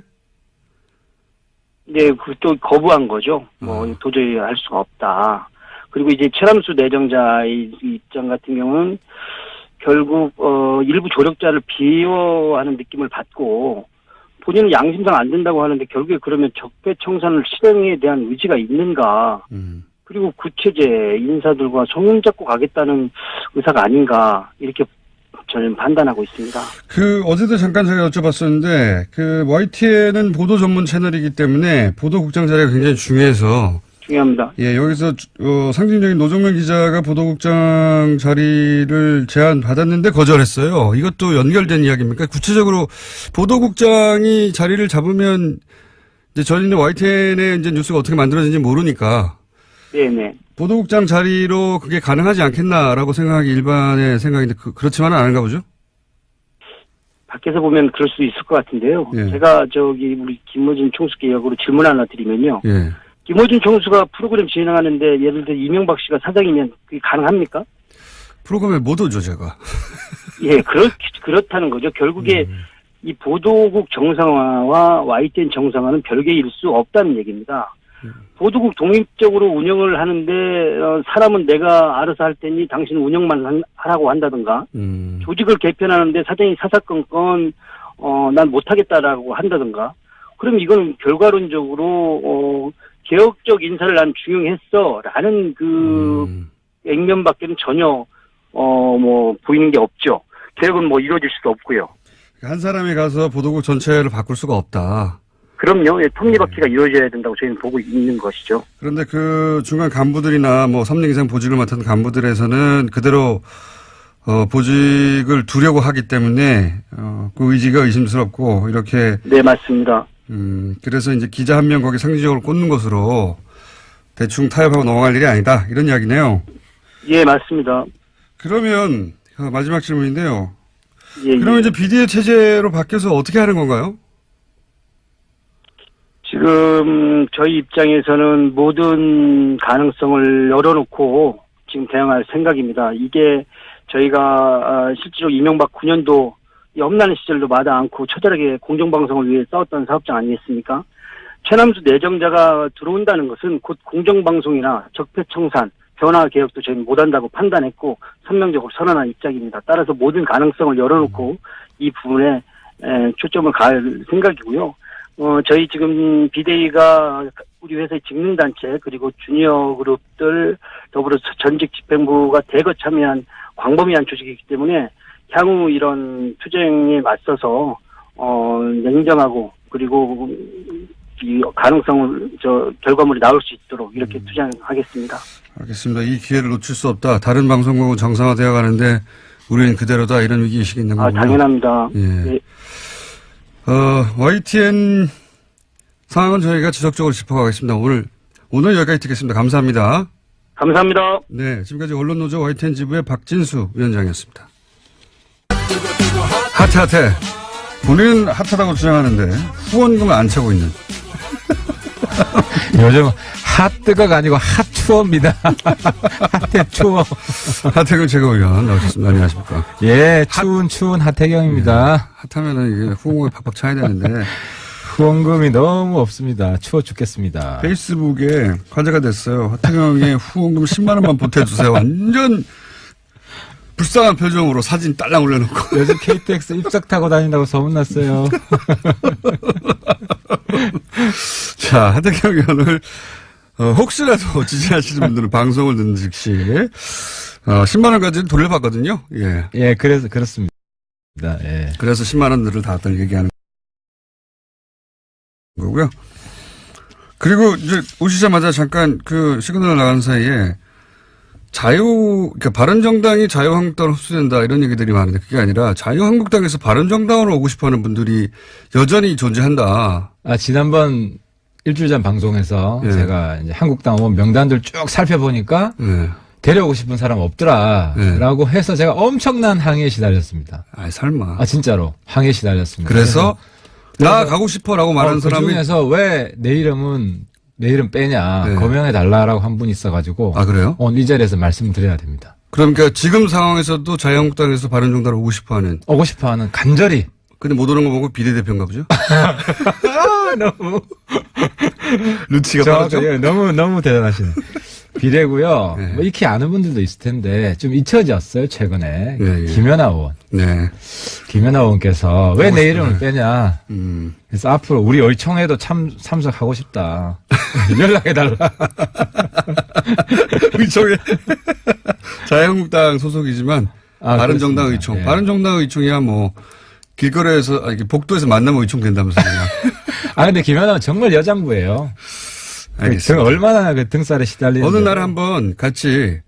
네, 또 거부한 거죠. 도저히 할 수가 없다. 그리고 이제 최람수 내정자의 입장 같은 경우는 결국 일부 조력자를 비호하는 느낌을 받고 본인은 양심상 안 된다고 하는데 결국에 그러면 적폐청산을 실행에 대한 의지가 있는가? 그리고 구체제 인사들과 손을 잡고 가겠다는 의사가 아닌가 이렇게 저는 판단하고 있습니다. 어제도 잠깐 제가 여쭤봤었는데 YTN은 보도 전문 채널이기 때문에 보도국장 자리가 굉장히 중요해서. 중요합니다. 예, 여기서 상징적인 노정면 기자가 보도국장 자리를 제안받았는데 거절했어요. 이것도 연결된 이야기입니까? 구체적으로 보도국장이 자리를 잡으면 이제 저희는 YTN의 이제 뉴스가 어떻게 만들어지는지 모르니까. 네네. 보도국장 자리로 그게 가능하지 않겠나라고 생각하기 일반의 생각인데 그렇지만은 않은가 보죠? 밖에서 보면 그럴 수 있을 것 같은데요. 예. 제가 우리 김어준 총수께 역으로 질문 하나 드리면요. 예. 김어준 총수가 프로그램 진행하는데 예를 들어 이명박 씨가 사장이면 그게 가능합니까? 프로그램에 못 오죠, 제가. 예, 그렇다는 거죠. 결국에 이 보도국 정상화와 YTN 정상화는 별개일 수 없다는 얘기입니다. 보도국 독립적으로 운영을 하는데 사람은 내가 알아서 할 테니 당신은 운영만 하라고 한다든가 조직을 개편하는데 사장이 사사건건 난 못하겠다라고 한다든가 그럼 이거는 결과론적으로 개혁적 인사를 난 중용했어라는 액면밖에는 전혀 보이는 게 없죠. 개혁은 이루어질 수도 없고요. 한 사람이 가서 보도국 전체를 바꿀 수가 없다. 그럼요. 톱니바퀴가 이루어져야 된다고 저희는 보고 있는 것이죠. 그런데 중간 간부들이나 3년 이상 보직을 맡은 간부들에서는 그대로 보직을 두려고 하기 때문에 그 의지가 의심스럽고 이렇게. 네, 맞습니다. 그래서 이제 기자 한 명 거기 상징적으로 꽂는 것으로 대충 타협하고 넘어갈 일이 아니다. 이런 이야기네요. 예, 맞습니다. 그러면 마지막 질문인데요. 예, 그러면 이제 비대위 체제로 바뀌어서 어떻게 하는 건가요? 지금 저희 입장에서는 모든 가능성을 열어놓고 지금 대응할 생각입니다. 이게 저희가 실제로 이명박 9년도 험난한 시절도 마다 않고 처절하게 공정방송을 위해 싸웠던 사업장 아니겠습니까? 최남수 내정자가 들어온다는 것은 곧 공정방송이나 적폐청산, 변화개혁도 저희는 못한다고 판단했고 선명적으로 선언한 입장입니다. 따라서 모든 가능성을 열어놓고 이 부분에 초점을 가할 생각이고요. 저희 지금 비대위가 우리 회사의 직능단체 그리고 주니어 그룹들 더불어 전직 집행부가 대거 참여한 광범위한 조직이기 때문에 향후 이런 투쟁에 맞서서 냉정하고 그리고 이 가능성을 결과물이 나올 수 있도록 이렇게 투쟁하겠습니다. 알겠습니다. 이 기회를 놓칠 수 없다. 다른 방송국은 정상화되어 가는데 우리는 그대로다. 이런 위기의식이 있는 거군요. 당연합니다. 예. 네. YTN 상황은 저희가 지속적으로 짚어가겠습니다. 오늘 여기까지 듣겠습니다. 감사합니다. 감사합니다. 네, 지금까지 언론노조 YTN 지부의 박진수 위원장이었습니다. 핫해. 본인은 핫하다고 주장하는데 후원금을 안 차고 있는. 요즘 핫뜨가가 아니고 핫추어입니다. 핫해 추워. 하태경 최고위원 나오셨습니다. 안녕하십니까. 예, 추운 하태경입니다. 네, 핫하면은 이게 후원금이 팍팍 차야 되는데. 후원금이 너무 없습니다. 추워 죽겠습니다. 페이스북에 화제가 됐어요. 하태경의 후원금 10만 원만 보태주세요. 완전 불쌍한 표정으로 사진 딸랑 올려놓고. 요즘 KTX 입석 타고 다닌다고 소문났어요. 자, 하태경 의원을 혹시라도 지지하시는 분들은 방송을 듣는 즉시 10만 원까지 돌려받거든요. 예. 예, 그래서 그렇습니다. 예. 그래서 10만 원들을 다 얘기하는 거고요. 그리고 이제 오시자마자 잠깐 시그널 나가는 사이에 그러니까 바른정당이 자유한국당으로 흡수된다 이런 얘기들이 많은데 그게 아니라 자유한국당에서 바른정당으로 오고 싶어하는 분들이 여전히 존재한다. 지난번 일주일 전 방송에서 예. 제가 이제 한국당 의원 명단들 쭉 살펴보니까 예. 데려오고 싶은 사람 없더라. 네. 라고 해서 제가 엄청난 항의에 시달렸습니다. 아, 설마. 아, 진짜로. 항의에 시달렸습니다. 그래서 나 가고 싶어라고 말하는 그 사람이 중에서 왜 내 이름 빼냐. 네. 거명해달라라고 한 분이 있어가지고. 아, 그래요? 오늘 이 자리에서 말씀드려야 됩니다. 그러니까 지금 상황에서도 자유한국당에서 바른정당을 오고 싶어하는. 오고 싶어 하는 간절히. 근데 못 오는 거 보고 비례대표인가 보죠? 너무. 루치가 빠르죠? 예, 너무 대단하시네. 비례고요. 네. 뭐 익히 아는 분들도 있을 텐데 좀 잊혀졌어요 최근에. 예. 김연아 의원. 네. 김연아 의원께서 왜 내 이름을 빼냐. 그래서 앞으로 우리 의총에도 참석하고 싶다. 연락해달라. 의총에. 자유한국당 소속이지만 아, 바른정당 그렇습니다. 의총. 예. 바른정당 의총이야 뭐 길거리에서 이렇게 복도에서 만나면 의총 된다면서요. 아 근데 김연아는 정말 여장부예요. 알겠습니다. 얼마나 그 등살에 시달리는지. 어느 날 한번 같이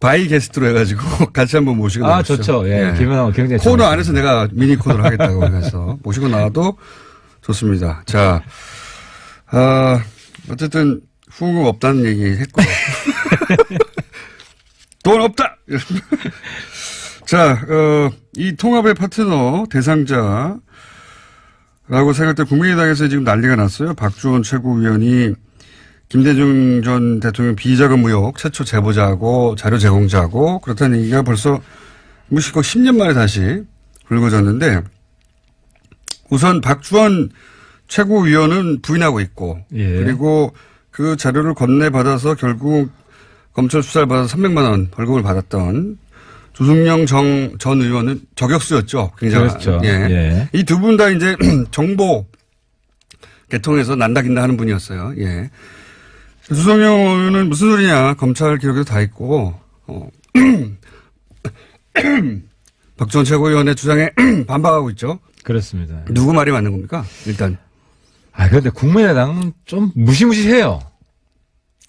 바이 게스트로 해가지고 같이 한번 모시고 아 나오시죠. 좋죠. 예. 김연아 굉장히 코너 좋아하시죠. 안에서 내가 미니 코너를 하겠다고 해서 모시고 나와도 좋습니다. 자, 어쨌든 후원금 없다는 얘기 했고요. 돈 없다! 자, 이 통합의 파트너 대상자라고 생각될 국민의당에서 지금 난리가 났어요. 박주원 최고위원이 김대중 전 대통령 비자금 의혹 최초 제보자고 자료 제공자고 그렇다는 얘기가 벌써 무시고 10년 만에 다시 불거졌는데 우선 박주원 최고위원은 부인하고 있고 예. 그리고 그 자료를 건네받아서 결국 검찰 수사를 받아서 300만 원 벌금을 받았던 조승영 전 의원은 저격수였죠. 굉장히. 그렇죠. 예. 예. 이 두 분 다 이제 정보 개통해서 난다긴다 하는 분이었어요. 예. 조승영 의원은 무슨 소리냐. 검찰 기록에도 다 있고, 박지원 최고위원의 주장에 반박하고 있죠. 그렇습니다. 누구 말이 맞는 겁니까? 일단. 아 그런데 국민의당은 좀 무시무시해요.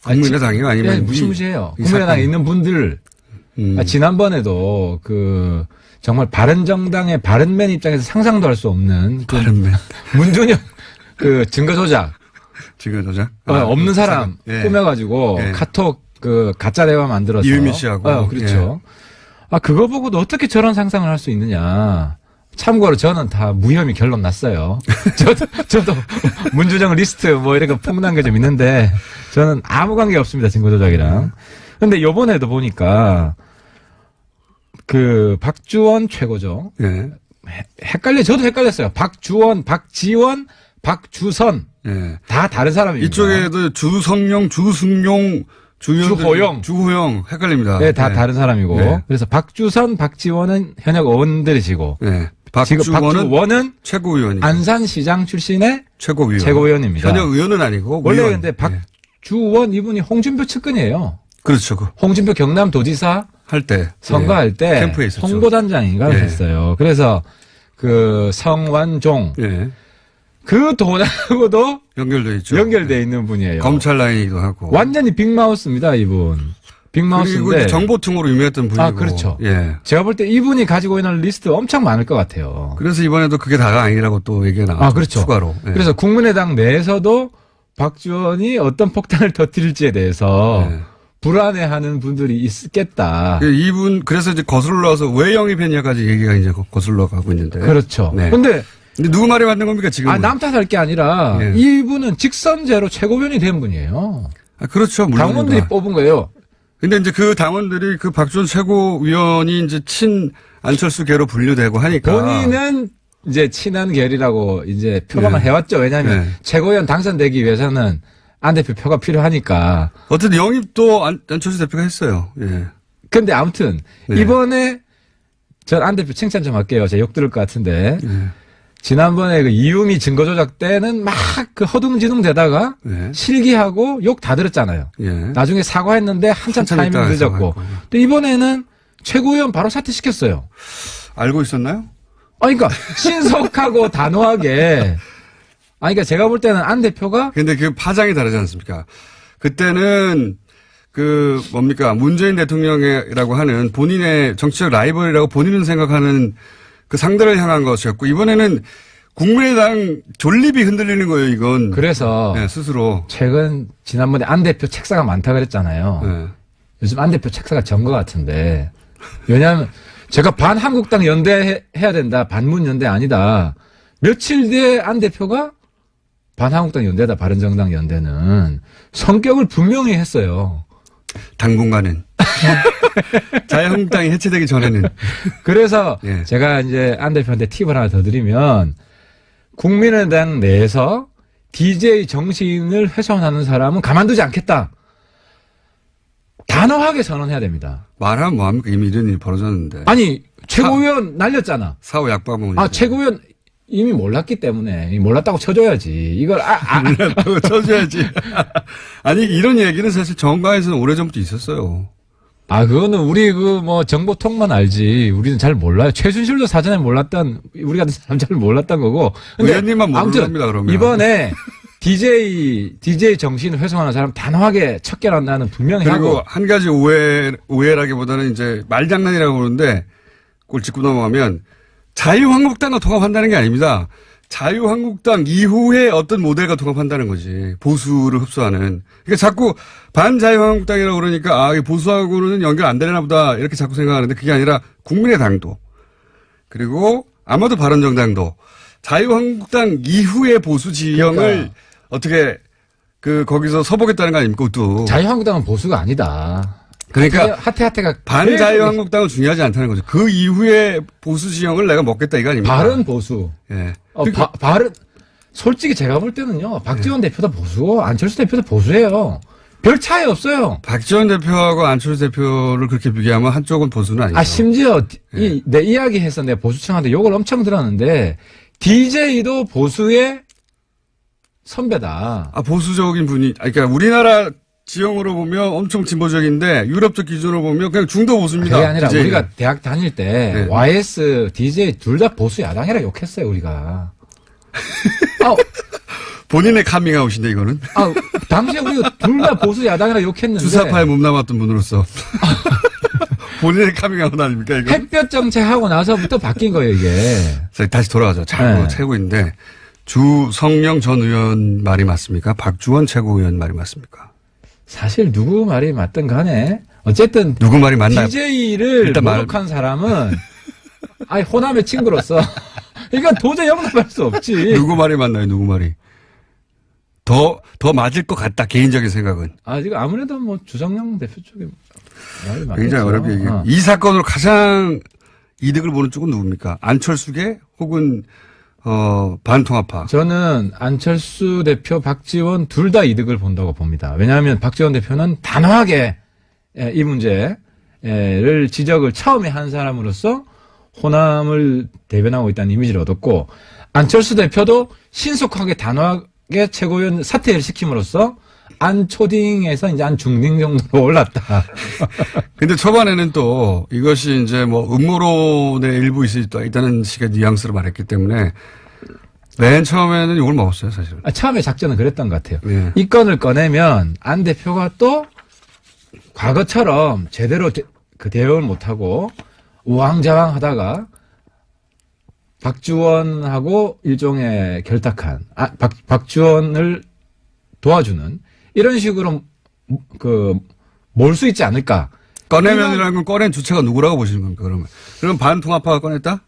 국민의당이요? 아니면. 예, 무시무시해요. 이 국민의당에 사건. 있는 분들. 지난번에도 정말 바른정당의 바른맨 입장에서 상상도 할 수 없는 바른맨. 문준영 증거 조작. 증거 조작? 없는 사람 예. 꾸며가지고 예. 카톡 가짜 대화 만들어서. 이유미 씨하고. 그렇죠. 그거 보고도 어떻게 저런 상상을 할 수 있느냐. 참고로 저는 다 무혐의 결론 났어요. 저도 문준영 리스트 이런 거 폭로한 게 좀 있는데 저는 아무 관계 없습니다. 증거 조작이랑. 근데 요번에도 보니까 박주원 최고죠. 예. 저도 헷갈렸어요. 박주원, 박지원, 박주선. 예. 다 다른 사람입니다. 이쪽에도 주성용, 주승용, 주호영 헷갈립니다. 네, 다 예. 다른 사람이고. 네. 그래서 박주선, 박지원은 현역 의원들이시고. 예. 지금 박주원은 최고위원. 안산시장 출신의 최고위원. 최고위원입니다. 현역 의원은 아니고. 원래 의원. 근데 예. 박주원 이분이 홍준표 측근이에요. 그렇죠. 홍준표 경남도지사 할 때. 선거할 때 캠프에 있었죠. 홍보단장인가 예. 했어요. 그래서 성완종 예. 그 돈하고도 연결돼 있죠. 연결돼 있는 분이에요. 검찰 라인이기도 하고. 완전히 빅마우스입니다, 이분. 그리고 빅마우스인데. 이제 정보통으로 유명했던 분이고. 그렇죠. 예. 제가 볼 때 이분이 가지고 있는 리스트 엄청 많을 것 같아요. 그래서 이번에도 그게 다가 아니라고 또 얘기가 나왔죠. 그렇죠. 추가로. 예. 그래서 국민의당 내에서도 박지원이 어떤 폭탄을 터뜨릴지에 대해서 예. 불안해하는 분들이 있겠다. 이분 그래서 이제 거슬러 와서 왜 영입했냐까지 얘기가 이제 거슬러 가고 있는데. 그렇죠. 네. 근데 누구 말이 맞는 겁니까 지금? 남 탓할 게 아니라 예. 이분은 직선제로 최고위원이 된 분이에요. 그렇죠. 물론. 당원들이 뽑은 거예요. 근데 이제 그 당원들이 그 박지원 최고위원이 이제 친 안철수계로 분류되고 하니까. 본인은 이제 친한 결이라고 이제 표방을 네. 해왔죠. 왜냐하면 네. 최고위원 당선되기 위해서는 안 대표 표가 필요하니까. 어쨌든 영입도 안철수 대표가 했어요. 예. 근데 아무튼 네. 이번에 전 안 대표 칭찬 좀 할게요. 제가 욕 들을 것 같은데. 예. 지난번에 이유미 증거조작 때는 막 허둥지둥 대다가 예. 실기하고 욕 다 들었잖아요. 예. 나중에 사과했는데 한참 타이밍 있다가 늦었고. 사과했고. 또 이번에는 최고위원 바로 사퇴시켰어요. 알고 있었나요? 그러니까 신속하고 단호하게. 그러니까 제가 볼 때는 안 대표가 근데 그 파장이 다르지 않습니까? 그때는 문재인 대통령이라고 하는 본인의 정치적 라이벌이라고 본인은 생각하는 그 상대를 향한 것이었고, 이번에는 국민의당 존립이 흔들리는 거예요, 이건. 그래서 네, 스스로. 최근 지난번에 안 대표 책사가 많다 그랬잖아요. 네. 요즘 안 대표 책사가 전 것 같은데. 왜냐하면 제가 반한국당 연대 해야 된다. 반문 연대 아니다. 며칠 뒤에 안 대표가 반한국당 연대다. 바른정당 연대는 성격을 분명히 했어요. 당분간은. 자유한국당이 해체되기 전에는. 그래서 예. 제가 이제 안 대표한테 팁을 하나 더 드리면 국민의당 내에서 DJ 정신을 훼손하는 사람은 가만두지 않겠다. 단호하게 선언해야 됩니다. 말하면 뭐합니까? 이미 이런 일이 벌어졌는데. 아니 최고위원 날렸잖아. 사후 약방문. 아 최고위원 이미 몰랐기 때문에 몰랐다고 쳐줘야지. 이걸 몰랐다고 쳐줘야지. 아니 이런 얘기는 사실 정가에서는 오래전부터 있었어요. 그거는 우리 정보통만 알지. 우리는 잘 몰라요. 최순실도 사전에 몰랐던, 우리 같은 사람 잘 몰랐던 거고. 근데 의원님만 모르는 겁니다, 그러면. 이번에 DJ 정신을 훼손하는 사람 단호하게 척결한다는 분명히 그리고 하고. 한 가지 오해라기보다는 이제 말장난이라고 그러는데 그걸 짚고 넘어가면 자유한국당과 통합한다는 게 아닙니다. 자유한국당 이후에 어떤 모델과 통합한다는 거지. 보수를 흡수하는. 그러니까 자꾸 반자유한국당이라고 그러니까 보수하고는 연결 안 되나 보다 이렇게 자꾸 생각하는데 그게 아니라 국민의당도 그리고 아마도 바른정당도 자유한국당 이후의 보수 지형을 그러니까. 어떻게 거기서 서보겠다는 거 아닙니까? 또 자유한국당은 보수가 아니다. 그러니까 하태가 반자유한국당은 중요하지 않다는 거죠. 그 이후에 보수 지형을 내가 먹겠다 이거 아닙니까? 바른 보수. 예. 바른 솔직히 제가 볼 때는요. 박지원 대표도 보수고 안철수 대표도 보수예요. 별 차이 없어요. 박지원 대표하고 안철수 대표를 그렇게 비교하면 한쪽은 보수는 아니죠. 심지어 내 이야기해서 내가 보수층한테 욕을 엄청 들었는데 DJ도 보수의 선배다. 보수적인 분이 그러니까 우리나라 지형으로 보면 엄청 진보적인데 유럽적 기준으로 보면 그냥 중도 보수입니다. 그게 아니라 DJ는. 우리가 대학 다닐 때 네. YS, DJ 둘 다 보수 야당이라 욕했어요 우리가. 본인의 카밍아웃인데 이거는. 당시에 우리가 둘 다 보수 야당이라 욕했는데. 주사파에 몸담았던 분으로서. 본인의 카밍아웃 아닙니까 이거? 햇볕 정책하고 나서부터 바뀐 거예요 이게. 자, 다시 돌아가죠. 자꾸 최고인데 주성영 전 의원 말이 맞습니까? 박주원 최고위원 말이 맞습니까? 사실 누구 말이 맞든 간에 어쨌든 누구 말이 맞나요? DJ를 모독한 사람은 호남의 친구로서 이건 도저히 용납할 수 없지. 누구 말이 맞나요? 누구 말이? 더 맞을 것 같다. 개인적인 생각은. 지금 아무래도 주성영 대표 쪽에 말이 맞겠죠. 굉장히 어렵게 얘기해요. 이 사건으로 가장 이득을 보는 쪽은 누굽니까? 안철수계 혹은 반통합파. 저는 안철수 대표, 박지원 둘 다 이득을 본다고 봅니다. 왜냐하면 박지원 대표는 단호하게 이 문제를 지적을 처음에 한 사람으로서 호남을 대변하고 있다는 이미지를 얻었고 안철수 대표도 신속하게 단호하게 최고위원 사퇴를 시킴으로써 안초딩에서 이제 안중딩 정도로 올랐다. 근데 초반에는 또 이것이 이제 음모론의 일부 있다는 식의 뉘앙스로 말했기 때문에 맨 처음에는 욕을 먹었어요, 사실은. 처음에 작전은 그랬던 것 같아요. 예. 이 건을 꺼내면 안 대표가 또 과거처럼 제대로 대응을 못하고 우왕좌왕 하다가 박지원하고 일종의 결탁한, 박지원을 도와주는 이런 식으로 몰 수 있지 않을까. 꺼내면이라는 건 꺼낸 주체가 누구라고 보시는 겁니까, 그러면? 그럼 반통합파가 꺼냈다?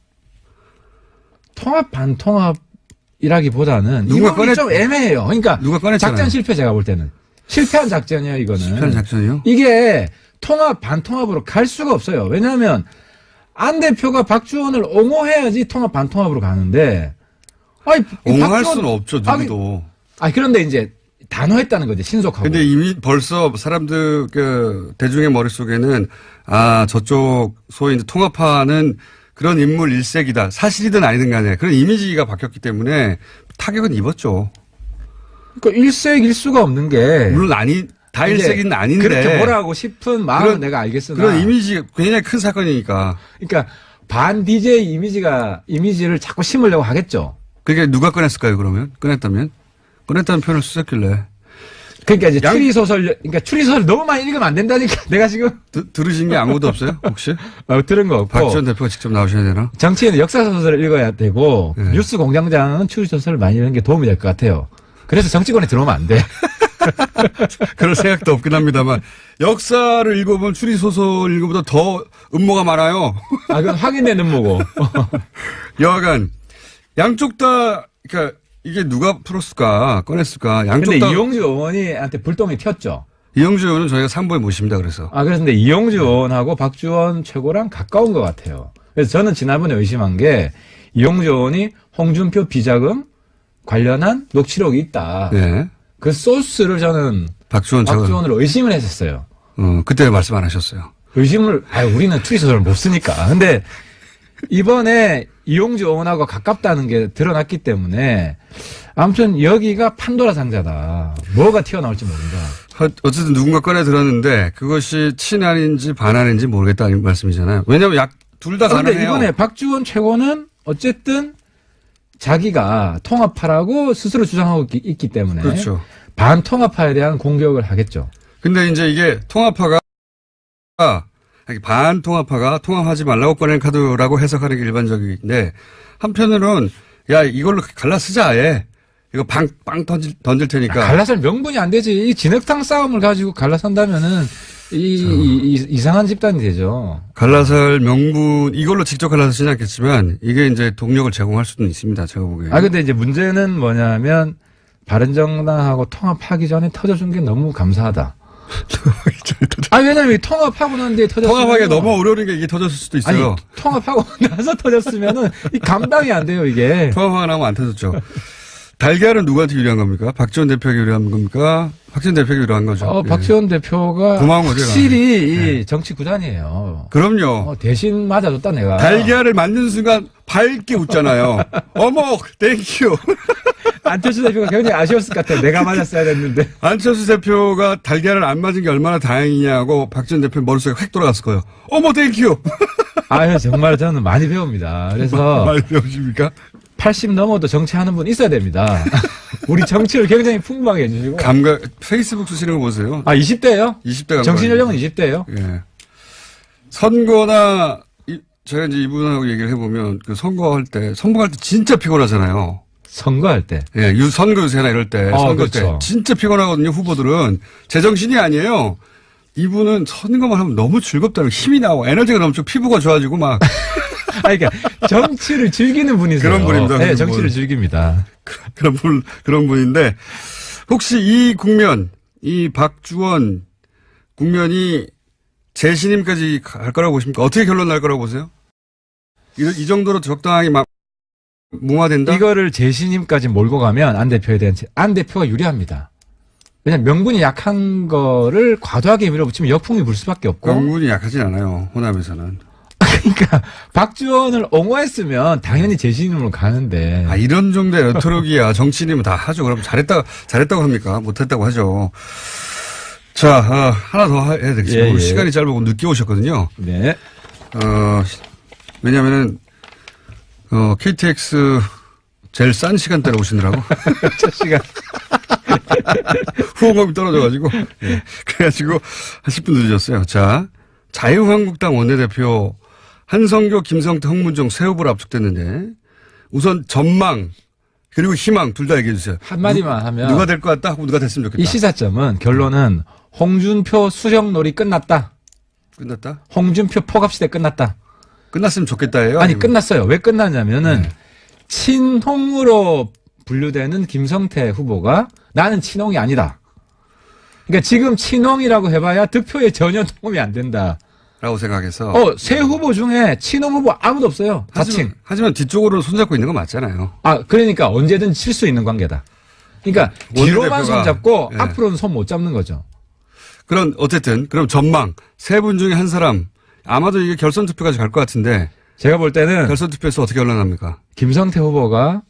통합, 반통합이라기보다는 누가 이건 좀 애매해요. 그러니까 누가 꺼냈잖아요. 작전 실패 제가 볼 때는. 실패한 작전이에요, 이거는. 실패한 작전이요? 이게 통합, 반통합으로 갈 수가 없어요. 왜냐하면 안 대표가 박지원을 옹호해야지 통합, 반통합으로 가는데. 옹호할 수는 없죠, 누구도. 그런데 이제 단호했다는 거지, 신속하고. 근데 이미 벌써 사람들, 대중의 머릿속에는, 저쪽, 소위 이제 통합파는 그런 인물 일색이다. 사실이든 아니든 간에 그런 이미지가 바뀌었기 때문에 타격은 입었죠. 그러니까 일색일수가 없는 게. 물론 다 일색은 아닌데. 그렇게 뭐라고 싶은 마음은 내가 알겠으나. 그런 이미지가 굉장히 큰 사건이니까. 그러니까 반 DJ 이미지를 자꾸 심으려고 하겠죠. 그게 누가 꺼냈을까요, 그러면? 꺼냈다면 표현을 쓰셨길래. 그러니까 이제 추리소설 너무 많이 읽으면 안 된다니까. 내가 지금 들으신 게 아무도 없어요? 혹시? 들은 거 없고. 박지원 대표가 직접 나오셔야 되나? 정치인은 역사소설을 읽어야 되고 네. 뉴스 공장장은 추리소설을 많이 읽는 게 도움이 될 것 같아요. 그래서 정치권에 들어오면 안 돼. 그럴 생각도 없긴 합니다만 역사를 읽어보면 추리소설 읽어보다 더 음모가 많아요. 아, 그건 확인된 음모고. 여하간 양쪽 다 그러니까 이게 누가 풀었을까 꺼냈을까 양쪽 근데 다 이용주 의원이한테 불똥이 튀었죠. 이용주 의원은 저희가 3부에 모십니다. 그래서 그래서 근데 이용주 의원하고 박지원 최고랑 가까운 것 같아요. 그래서 저는 지난번에 의심한 게 이용주 의원이 홍준표 비자금 관련한 녹취록이 있다. 네. 그 소스를 저는 박지원으로 의심을 했었어요. 그때 말씀 안 하셨어요. 우리는 추리소설을 못 쓰니까. 근데 이번에 이용주 의원하고 가깝다는 게 드러났기 때문에 아무튼 여기가 판도라 상자다. 뭐가 튀어나올지 모른다. 어쨌든 누군가 꺼내 들었는데 그것이 친한인지 반한인지 모르겠다는 말씀이잖아요. 왜냐하면 둘 다 그런데 가능해요. 이번에 박지원 최고는 어쨌든 자기가 통합파라고 스스로 주장하고 있기 때문에 그렇죠. 반통합파에 대한 공격을 하겠죠. 근데 이제 이게 반통합파가 통합하지 말라고 꺼낸 카드라고 해석하는 게 일반적인데 한편으로는 야 이걸로 갈라 쓰자 아예 이거 빵 던질 테니까 갈라설 명분이 안 되지. 이 진흙탕 싸움을 가지고 갈라선다면은 이상한 집단이 되죠. 갈라설 명분 이걸로 직접 갈라서지는 않겠지만 이게 이제 동력을 제공할 수는 있습니다. 제가 보기에. 근데 이제 문제는 뭐냐면 바른정당하고 통합하기 전에 터져준 게 너무 감사하다. 왜냐면 이 통합하고 난 뒤에 터졌으면. 통합하기가 너무 어려운 게 이게 터졌을 수도 있어요. 통합하고 나서 터졌으면은 이 감당이 안 돼요, 이게. 통합하고 나면 안 터졌죠. 달걀은 누구한테 유리한 겁니까? 박지원 대표에게 유리한 겁니까? 박지원 대표에게 유리한 거죠. 박지원 대표가 고마운 거죠, 확실히 이 정치 구단이에요. 그럼요. 대신 맞아줬다 내가. 달걀을 맞는 순간 밝게 웃잖아요. 어머, 땡큐. 안철수 대표가 굉장히 아쉬웠을 것 같아요. 내가 맞았어야 됐는데. 안철수 대표가 달걀을 안 맞은 게 얼마나 다행이냐고 박지원 대표 머릿속에 획 돌아갔을 거예요. 어머, 땡큐. 정말 저는 많이 배웁니다. 그래서. 많이 배우십니까? 80 넘어도 정치하는 분 있어야 됩니다. 우리 정치를 굉장히 풍부하게 해주시고. 페이스북 쓰시는 거 보세요. 20대예요? 20대 정신연령은 20대예요? 예. 선거나, 제가 이제 이분하고 얘기를 해보면, 선거할 때 진짜 피곤하잖아요. 선거할 때? 예, 선거 유세나 이럴 때, 선거 그렇죠. 때. 진짜 피곤하거든요, 후보들은. 제정신이 아니에요. 이분은 선거만 하면 너무 즐겁다는 힘이 나고, 에너지가 넘치고, 피부가 좋아지고 막. 그러니까 정치를 즐기는 분이세요. 그런 분입니다. 네, 정치를 즐깁니다. 그런 분인데 혹시 이 국면, 이 박지원 국면이 재신임까지 갈 거라고 보십니까? 어떻게 결론 날 거라고 보세요? 이 정도로 적당하게 무마된다? 이거를 재신임까지 몰고 가면 안 대표가 유리합니다. 왜냐면 명분이 약한 거를 과도하게 밀어붙이면 역풍이 불 수밖에 없고. 명분이 약하진 않아요. 호남에서는. 그러니까 박지원을 옹호했으면 당연히 재신임으로 가는데. 이런 정도의 레토릭이야. 정치인이면 다 하죠. 그럼 잘했다고 합니까? 못했다고 하죠. 자, 하나 더 해야 되겠습니다. 오늘 시간이 짧고 늦게 오셨거든요. 네. 왜냐면은 KTX 제일 싼 시간대로 오시느라고. 첫 시간. 후원금이 떨어져가지고. 네. 그래가지고 한 10분 늦으셨어요. 자, 자유한국당 원내대표 한성교, 김성태, 홍문종 새 후보로 압축됐는데 우선 전망 그리고 희망 둘 다 얘기해 주세요. 한마디만 하면. 누가 될 것 같다 하고 누가 됐으면 좋겠다. 이 시사점은 결론은 홍준표 수령놀이 끝났다. 끝났다? 홍준표 포갑시대 끝났다. 끝났으면 좋겠다예요? 아니면? 끝났어요. 왜 끝났냐면은 친홍으로 분류되는 김성태 후보가 나는 친홍이 아니다. 그러니까 지금 친홍이라고 해봐야 득표에 전혀 도움이 안 된다. 라고 생각해서. 새 후보 중에 친홍 후보 아무도 없어요. 하지만 뒤쪽으로 손잡고 있는 건 맞잖아요. 그러니까 언제든 칠 수 있는 관계다. 그러니까 뒤로만 손잡고 앞으로는 손 못 잡는 거죠. 그럼 전망. 세 분 중에 한 사람. 아마도 이게 결선 투표까지 갈 것 같은데. 제가 볼 때는. 결선 투표에서 어떻게 결론납니까? 김성태 후보가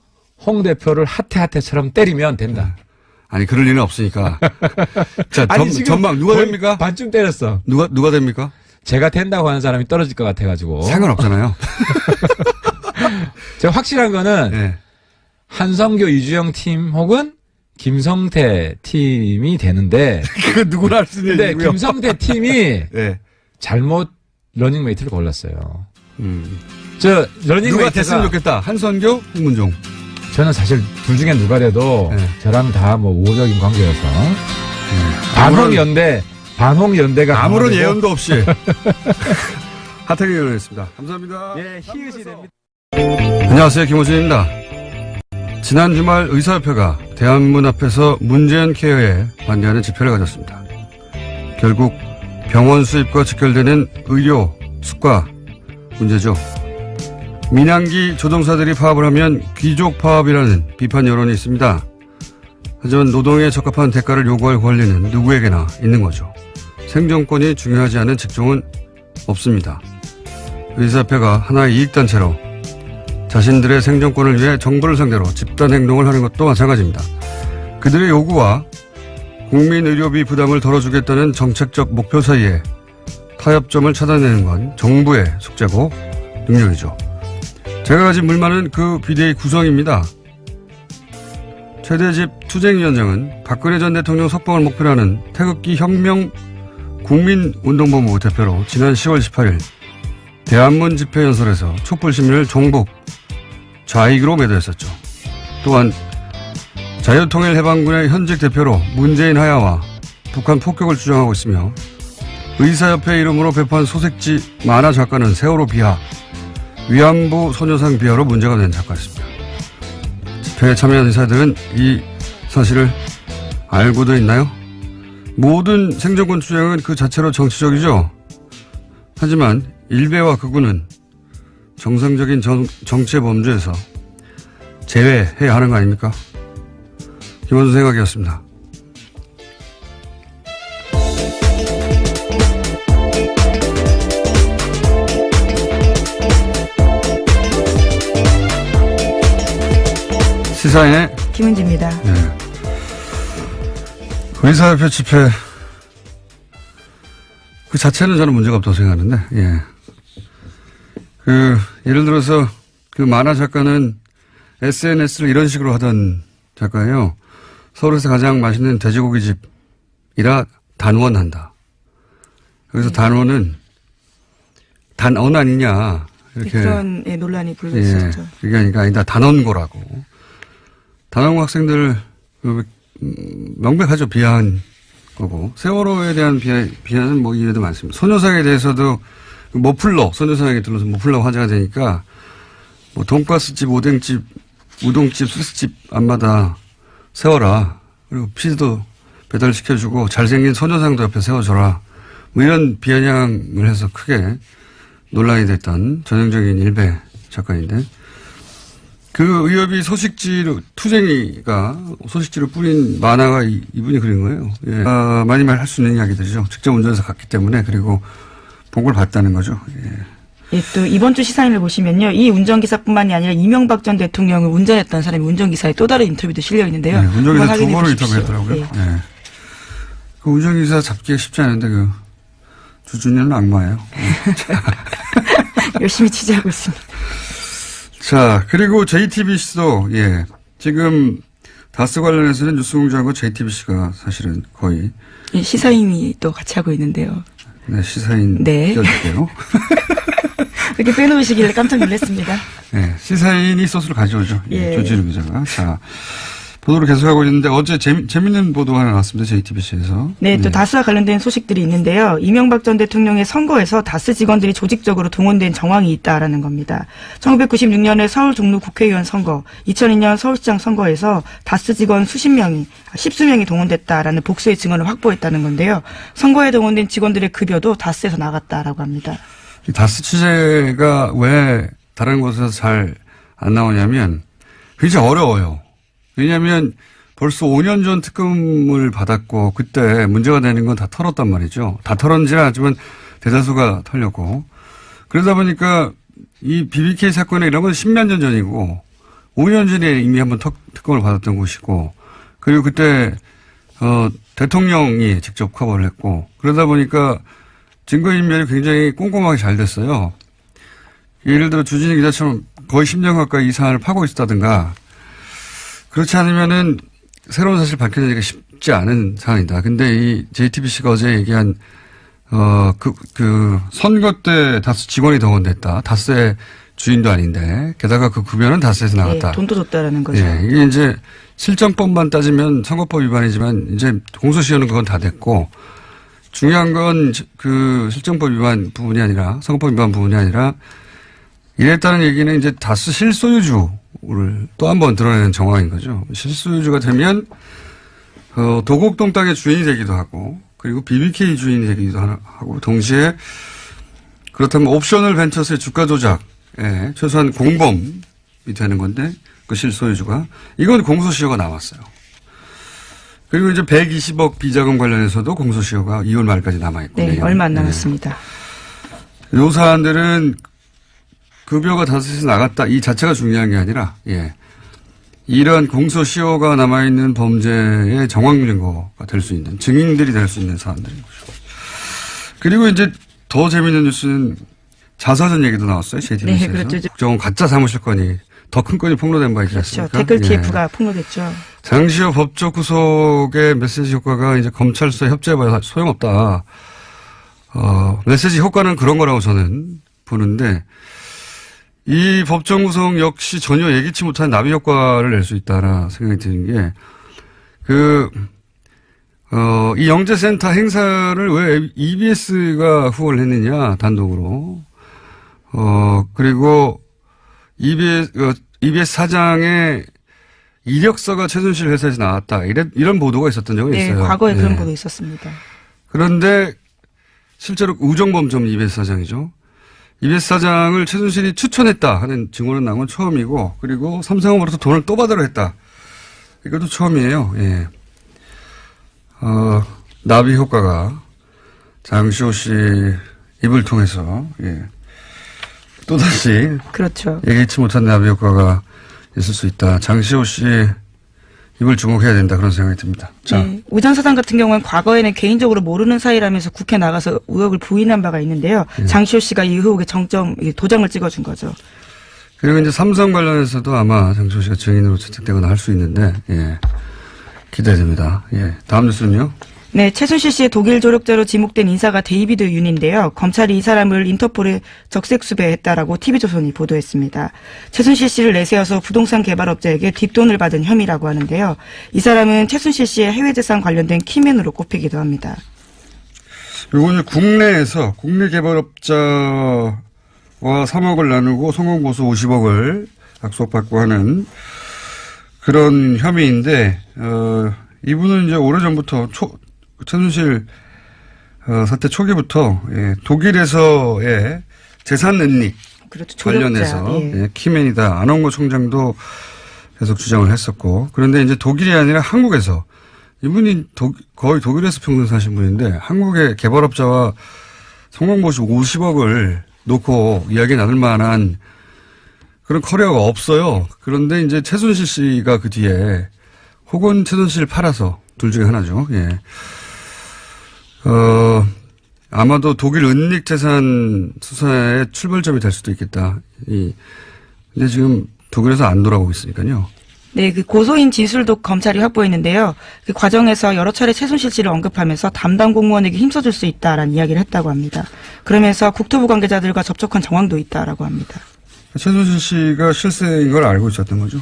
홍 대표를 하태하태처럼 때리면 된다. 아니, 그럴 리는 없으니까. 자, 전망 누가 됩니까? 반쯤 때렸어. 누가 됩니까? 제가 된다고 하는 사람이 떨어질 것 같아가지고. 상관없잖아요. 제가 확실한 거는. 한성교 이주영 팀 혹은 김성태 팀이 되는데 그거 누구나 할 수 있는 근데 얘기고요. 김성태 팀이 네. 잘못 러닝메이트를 골랐어요. 음. 저 누가 러닝메이트가 됐으면 좋겠다. 한선교, 홍문종. 저는 사실 둘 중에 누가 돼도 네. 저랑 다 뭐 우호적인 관계여서 반홍연대가 아무런 강화되고 예언도 없이 하태경 의원이었습니다. 감사합니다. 예, 히읗이 됩니다. 안녕하세요. 김호준입니다. 지난 주말 의사협회가 대한문 앞에서 문재인 케어에 반대하는 집회를 가졌습니다. 결국 병원 수입과 직결되는 의료, 수가 문제죠. 민항기 조종사들이 파업을 하면 귀족 파업이라는 비판 여론이 있습니다. 하지만 노동에 적합한 대가를 요구할 권리는 누구에게나 있는 거죠. 생존권이 중요하지 않은 직종은 없습니다. 의사협회가 하나의 이익단체로 자신들의 생존권을 위해 정부를 상대로 집단 행동을 하는 것도 마찬가지입니다. 그들의 요구와 국민의료비 부담을 덜어주겠다는 정책적 목표 사이에 타협점을 찾아내는 건 정부의 숙제고 능력이죠. 제가 가진 물만은 그 비대의 구성입니다. 최대집 투쟁위원장은 박근혜 전 대통령 석방을 목표로 하는 태극기 혁명 국민운동본부 대표로 지난 10월 18일 대한문 집회 연설에서 촛불 시민을 종북, 좌익으로 매도했었죠. 또한 자유통일해방군의 현직 대표로 문재인 하야와 북한 폭격을 주장하고 있으며 의사협회 이름으로 배포한 소색지 만화 작가는 세월호 비하, 위안부 소녀상 비하로 문제가 된 작가였습니다. 집회에 참여한 의사들은 이 사실을 알고도 있나요? 모든 생존권 주장은 그 자체로 정치적이죠. 하지만 일베와 극우는 정상적인 정치의 범주에서 제외해야 하는 거 아닙니까? 김원준 생각이었습니다. 시사인의 김은지입니다. 네. 의사협회 집회 그 자체는 저는 문제가 없다고 생각하는데, 예. 예를 들어서 그 만화 작가는 SNS를 이런 식으로 하던 작가예요. 서울에서 가장 맛있는 돼지고기 집이라 단원한다. 여기서 단원은 단언 아니냐. 이렇게. 그런 논란이 불거졌었죠. 그게 아니다. 단원고라고. 단원고 학생들 명백하죠. 비하한 거고. 세월호에 대한 비하는 뭐 이해도 많습니다. 소녀상에 대해서도 머플러, 소녀상에 들러서 머플러 화제가 되니까 뭐 돈가스집, 오뎅집, 우동집, 스시집 앞마다 세워라. 그리고 피자도 배달시켜주고 잘생긴 소녀상도 옆에 세워줘라. 뭐 이런 비아냥을 해서 크게 논란이 됐던 전형적인 일베 작가인데 그 의협이 소식지로 투쟁이가 소식지로 뿌린 만화가 이분이 그린 거예요. 예. 많이 말할 수 있는 이야기들이죠. 직접 운전해서 갔기 때문에 그리고 복을 봤다는 거죠. 예. 예, 또 이번 주 시사인을 보시면요. 이 운전기사뿐만이 아니라 이명박 전 대통령을 운전했던 사람이 운전기사의 또 다른 인터뷰도 실려 있는데요. 네, 운전기사 두 번을 보십시오. 인터뷰했더라고요. 예. 예. 그 운전기사 잡기가 쉽지 않은데 그 주준이는 악마예요. 열심히 취재하고 있습니다. 자, 그리고 JTBC도, 예. 지금 다스 관련해서는 뉴스공장하고 JTBC가 사실은 거의. 예, 시사인이 또 같이 하고 있는데요. 네, 시사인. 네. 띄워줄게요. 이렇게 빼놓으시길래 깜짝 놀랐습니다. 네, 시사인이 소스를 가져오죠. 예. 조지루 기자가. 자, 보도를 계속하고 있는데 어제 재밌는 보도 하나 나왔습니다. JTBC에서. 네, 또 다스와 관련된 소식들이 있는데요. 이명박 전 대통령의 선거에서 다스 직원들이 조직적으로 동원된 정황이 있다라는 겁니다. 1996년에 서울 종로 국회의원 선거, 2002년 서울시장 선거에서 다스 직원 십수명이 동원됐다라는 복수의 증언을 확보했다는 건데요. 선거에 동원된 직원들의 급여도 다스에서 나갔다라고 합니다. 이 다스 취재가 왜 다른 곳에서 잘 안 나오냐면 굉장히 어려워요. 왜냐하면 벌써 5년 전 특검을 받았고 그때 문제가 되는 건 다 털었단 말이죠. 다 털었는지는 하지만 대다수가 털렸고 그러다 보니까 이 BBK 사건에 이런 건 10몇 년 전이고 5년 전에 이미 한번 특검을 받았던 곳이고 그리고 그때 대통령이 직접 커버를 했고 그러다 보니까 증거인멸이 굉장히 꼼꼼하게 잘 됐어요. 예를 들어 주진희 기자처럼 거의 10년 가까이 이 사안을 파고 있었다든가 그렇지 않으면은 새로운 사실 밝혀내기가 쉽지 않은 상황이다. 근데 이 JTBC가 어제 얘기한 선거 때 다스 직원이 동원됐다. 다스의 주인도 아닌데 게다가 그 급여는 다스에서 나갔다. 네, 돈도 줬다라는 거죠. 예, 이게 이제 실정법만 따지면 선거법 위반이지만 이제 공소시효는 그건 다 됐고 중요한 건 그 실정법 위반 부분이 아니라 선거법 위반 부분이 아니라 이랬다는 얘기는 이제 다스 실소유주를 또 한 번 드러내는 정황인 거죠. 실소유주가 되면 도곡동 땅의 주인이 되기도 하고 그리고 BBK 주인이 되기도 하고 동시에 그렇다면 옵셔널 벤처스의 주가 조작에 최소한 공범이 되는 건데 그 실소유주가 이건 공소시효가 남았어요. 그리고 이제 120억 비자금 관련해서도 공소시효가 2월 말까지 남아있고. 네, 얼마 안 남았습니다. 요 사안들은 급여가 다스에서 나갔다 이 자체가 중요한 게 아니라 이런 공소시효가 남아있는 범죄의 정황 증거가 될 수 있는 증인들이 될 수 있는 사안들인 거죠. 그리고 이제 더 재미있는 뉴스는 자사전 얘기도 나왔어요. JTBC에서. 네, 그렇죠. 국정원 가짜 사무실 건이 더 큰 건이 폭로된 바 있지 그렇죠. 않습니까? 댓글 TF가 폭로됐죠. 장시호 법적 구속의 메시지 효과가 이제 검찰서 협조해봐야 소용없다. 메시지 효과는 그런 거라고 저는 보는데 이 법정 구속 역시 전혀 예기치 못한 나비 효과를 낼 수 있다라 생각이 드는 게 이 영재센터 행사를 왜 EBS가 후원을 했느냐 단독으로 그리고 EBS 사장의 이력서가 최순실 회사에서 나왔다. 이런 보도가 있었던 적이 네, 있어요. 과거에 그런 보도 있었습니다. 그런데 실제로 우정범 전 EBS 사장이죠. EBS 사장을 최순실이 추천했다 하는 증언은 나온 건 처음이고 그리고 삼성으로부터 돈을 또 받으러 했다. 이것도 처음이에요. 예. 나비 효과가 장시호 씨 입을 통해서 또다시 그렇죠. 예기치 못한 나비 효과가 있을 수 있다. 장시호 씨 입을 주목해야 된다. 그런 생각이 듭니다. 자. 네, 우전 사장 같은 경우는 과거에는 개인적으로 모르는 사이라면서 국회 나가서 의혹을 부인한 바가 있는데요. 장시호 씨가 이 의혹의 도장을 찍어준 거죠. 그리고 이제 삼성 관련해서도 아마 장시호 씨가 증인으로 채택되거나 할 수 있는데 기대됩니다. 다음 뉴스는요. 네, 최순실 씨의 독일 조력자로 지목된 인사가 데이비드 윤인데요. 검찰이 이 사람을 인터폴에 적색 수배했다라고 TV조선이 보도했습니다. 최순실 씨를 내세워서 부동산 개발업자에게 뒷돈을 받은 혐의라고 하는데요. 이 사람은 최순실 씨의 해외재산 관련된 키맨으로 꼽히기도 합니다. 이거는 국내에서 국내 개발업자와 3억을 나누고 성공보수 50억을 약속받고 하는 그런 혐의인데 이분은 이제 오래전부터 최순실 사태 초기부터 독일에서의 재산 은닉 그렇죠. 관련해서 키맨이다. 안홍구 총장도 계속 주장을 했었고 그런데 이제 독일이 아니라 한국에서 이분이 거의 독일에서 평생 사신 분인데 한국의 개발업자와 성공보수 50억을 놓고 이야기 나눌 만한 그런 커리어가 없어요. 그런데 이제 최순실 씨가 그 뒤에 혹은 최순실을 팔아서 둘 중에 하나죠. 아마도 독일 은닉 재산 수사의 출발점이 될 수도 있겠다. 근데 지금 독일에서 안 돌아오고 있으니까요. 네, 그 고소인 진술도 검찰이 확보했는데요. 그 과정에서 여러 차례 최순실 씨를 언급하면서 담당 공무원에게 힘써줄 수 있다라는 이야기를 했다고 합니다. 그러면서 국토부 관계자들과 접촉한 정황도 있다라고 합니다. 최순실 씨가 실세인 걸 알고 있었던 거죠.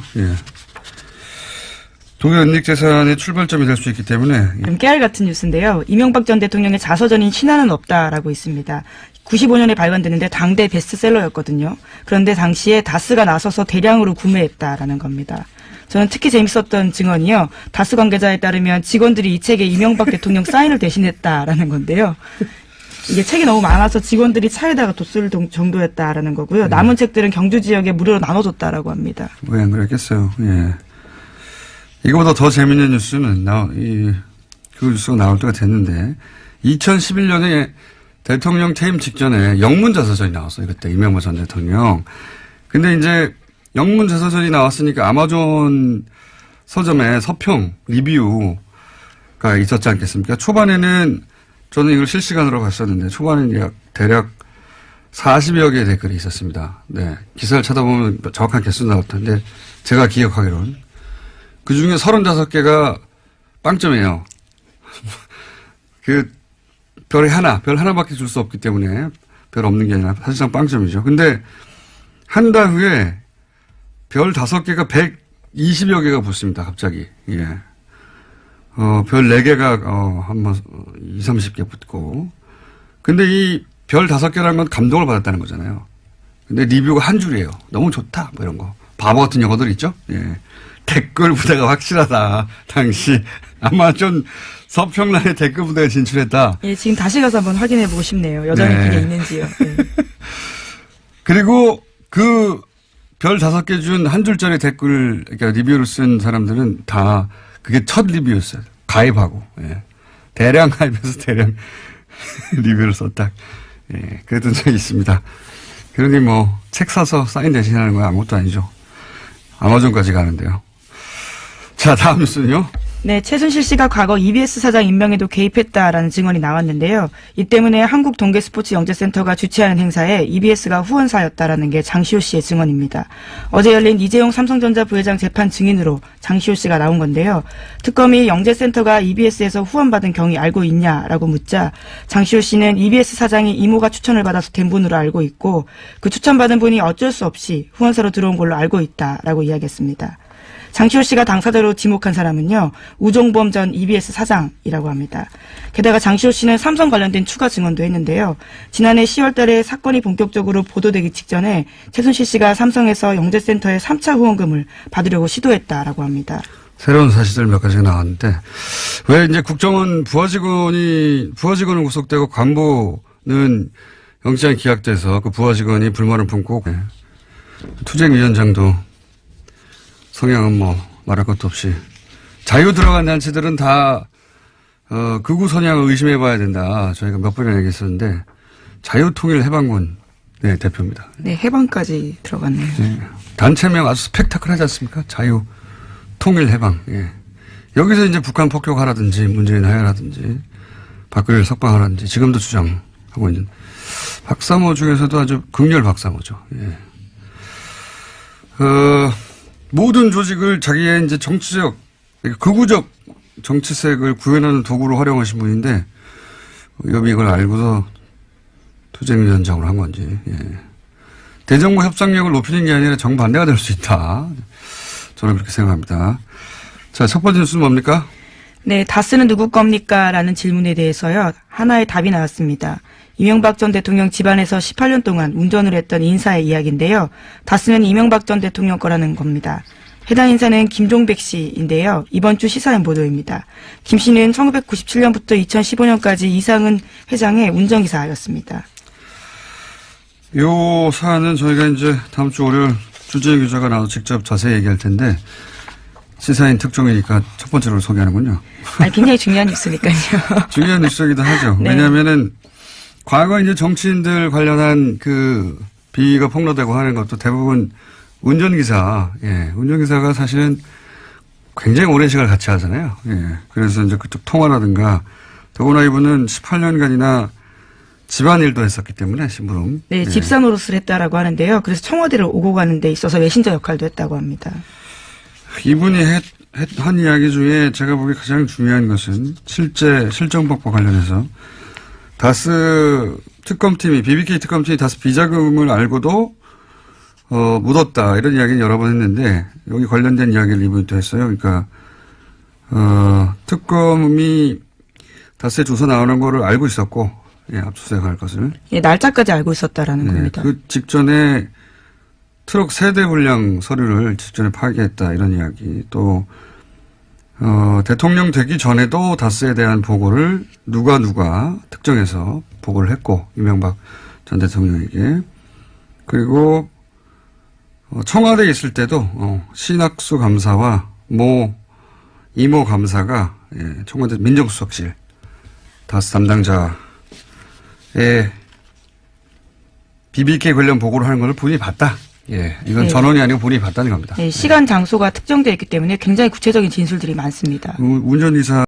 독일 은닉 재산의 출발점이 될 수 있기 때문에. 깨알 같은 뉴스인데요. 이명박 전 대통령의 자서전인 신화는 없다라고 있습니다. 95년에 발간됐는데 당대 베스트셀러였거든요. 그런데 당시에 다스가 나서서 대량으로 구매했다라는 겁니다. 저는 특히 재밌었던 증언이요. 다스 관계자에 따르면 직원들이 이 책에 이명박 대통령 사인을 대신했다라는 건데요. 이게 책이 너무 많아서 직원들이 차에다가 뒀을 정도였다라는 거고요. 남은 책들은 경주 지역에 무료로 나눠줬다라고 합니다. 왜 안 그랬겠어요. 이거보다 더 재밌는 뉴스는 그 뉴스가 나올 때가 됐는데 2011년에 대통령 퇴임 직전에 영문자서전이 나왔어요. 그때 이명박 전 대통령. 근데 이제 영문자서전이 나왔으니까 아마존 서점에 서평, 리뷰가 있었지 않겠습니까? 초반에는 저는 이걸 실시간으로 봤었는데 초반에는 대략 40여 개의 댓글이 있었습니다. 네. 기사를 찾아보면 정확한 개수 나올 텐데 제가 기억하기로는. 그 중에 35개가 빵점이에요. 별 하나밖에 줄 수 없기 때문에 별 없는 게 아니라 사실상 빵점이죠. 근데 한 달 후에 별 5개가 120여 개가 붙습니다. 갑자기. 예. 별 4개가, 한번 20, 30개 붙고. 근데 이 별 5개라는 건 감동을 받았다는 거잖아요. 근데 리뷰가 한 줄이에요. 너무 좋다. 뭐 이런 거. 바보 같은 영어들 있죠? 예. 댓글 부대가 확실하다. 당시. 아마 좀 서평란에 댓글 부대가 진출했다. 예, 지금 다시 가서 한번 확인해 보고 싶네요. 여전히 네. 그게 있는지요. 네. 그리고 그 별 5개 준 한 줄짜리 댓글, 그러니까 리뷰를 쓴 사람들은 다 그게 첫 리뷰였어요. 가입하고. 예. 대량 가입해서 대량 리뷰를 썼다. 예. 그랬던 적이 있습니다. 그러니 뭐 책 사서 사인 대신하는 건 아무것도 아니죠. 아마존까지 가는데요. 자, 다음 뉴스는요. 네, 최순실 씨가 과거 EBS 사장 임명에도 개입했다라는 증언이 나왔는데요. 이 때문에 한국동계스포츠영재센터가 주최하는 행사에 EBS가 후원사였다라는 게 장시호 씨의 증언입니다. 어제 열린 이재용 삼성전자 부회장 재판 증인으로 장시호 씨가 나온 건데요. 특검이 영재센터가 EBS에서 후원받은 경위 알고 있냐라고 묻자 장시호 씨는 EBS 사장이 이모가 추천을 받아서 된 분으로 알고 있고 그 추천받은 분이 어쩔 수 없이 후원사로 들어온 걸로 알고 있다라고 이야기했습니다. 장시호 씨가 당사자로 지목한 사람은요, 우종범 전 EBS 사장이라고 합니다. 게다가 장시호 씨는 삼성 관련된 추가 증언도 했는데요. 지난해 10월 달에 사건이 본격적으로 보도되기 직전에 최순실 씨가 삼성에서 영재센터에 3차 후원금을 받으려고 시도했다라고 합니다. 새로운 사실들 몇 가지가 나왔는데, 왜 이제 국정원 부하직원은 구속되고 간부는 영장이 기각돼서 그 부하직원이 불만을 품고, 투쟁위원장도 성향은 뭐 말할 것도 없이 자유 들어간 단체들은 다 극우 선양을 의심해 봐야 된다. 저희가 몇 번이나 얘기했었는데 자유통일해방군 네, 대표입니다. 네, 해방까지 들어갔네요. 네. 단체명 아주 스펙타클하지 않습니까? 자유통일해방. 예. 여기서 이제 북한 폭격하라든지 문재인 하야라든지 박근혜를 석방하라든지 지금도 주장하고 있는 박사모 중에서도 아주 극렬 박사모죠. 예. 모든 조직을 자기의 이제 정치적, 극우적 정치색을 구현하는 도구로 활용하신 분인데, 여비 이걸 알고서 투쟁위원장으로 한 건지, 예. 대정부 협상력을 높이는 게 아니라 정반대가 될 수 있다. 저는 그렇게 생각합니다. 자, 첫 번째 뉴스는 뭡니까? 네, 다스는 누구 겁니까? 라는 질문에 대해서요, 하나의 답이 나왔습니다. 이명박 전 대통령 집안에서 18년 동안 운전을 했던 인사의 이야기인데요. 다스는 이명박 전 대통령 거라는 겁니다. 해당 인사는 김종백 씨인데요. 이번 주 시사인 보도입니다. 김 씨는 1997년부터 2015년까지 이상은 회장의 운전기사였습니다. 요 사안은 저희가 이제 다음 주 월요일 주재영 기자가 나와서 직접 자세히 얘기할 텐데, 시사인 특종이니까 첫 번째로 소개하는군요. 아니, 굉장히 중요한 뉴스니까요. 중요한 뉴스이기도 하죠. 네. 왜냐하면은 과거 이제 정치인들 관련한 그 비위가 폭로되고 하는 것도 대부분 운전기사, 예, 운전기사가 사실은 굉장히 오랜 시간을 같이 하잖아요. 예, 그래서 이제 그쪽 통화라든가 더구나 이분은 18년간이나 집안일도 했었기 때문에 심부름. 네, 예. 집사 노릇을 했다라고 하는데요. 그래서 청와대를 오고 가는 데 있어서 메신저 역할도 했다고 합니다. 이분이 한 이야기 중에 제가 보기에 가장 중요한 것은 실정법과 관련해서 다스 특검팀이, BBK 특검팀이 다스 비자금을 알고도, 묻었다. 이런 이야기는 여러 번 했는데, 여기 관련된 이야기를 이분이 또 했어요. 그러니까, 특검이 다스의 주소 나오는 거를 알고 있었고, 예, 압수수색할 것을. 예, 날짜까지 알고 있었다라는 겁니다. 그 직전에 트럭 세대 분량 서류를 직전에 파기했다. 이런 이야기. 또, 대통령 되기 전에도 다스에 대한 보고를 누가 특정해서 보고를 했고, 이명박 전 대통령에게. 그리고, 청와대에 있을 때도, 신학수 감사와 이모 감사가, 예, 청와대 민정수석실, 다스 담당자의 BBK 관련 보고를 하는 걸 본인이 봤다. 예, 이건 네. 전원이 아니고 본인이 봤다는 겁니다. 네, 시간, 장소가 특정되어 있기 때문에 굉장히 구체적인 진술들이 많습니다. 운전기사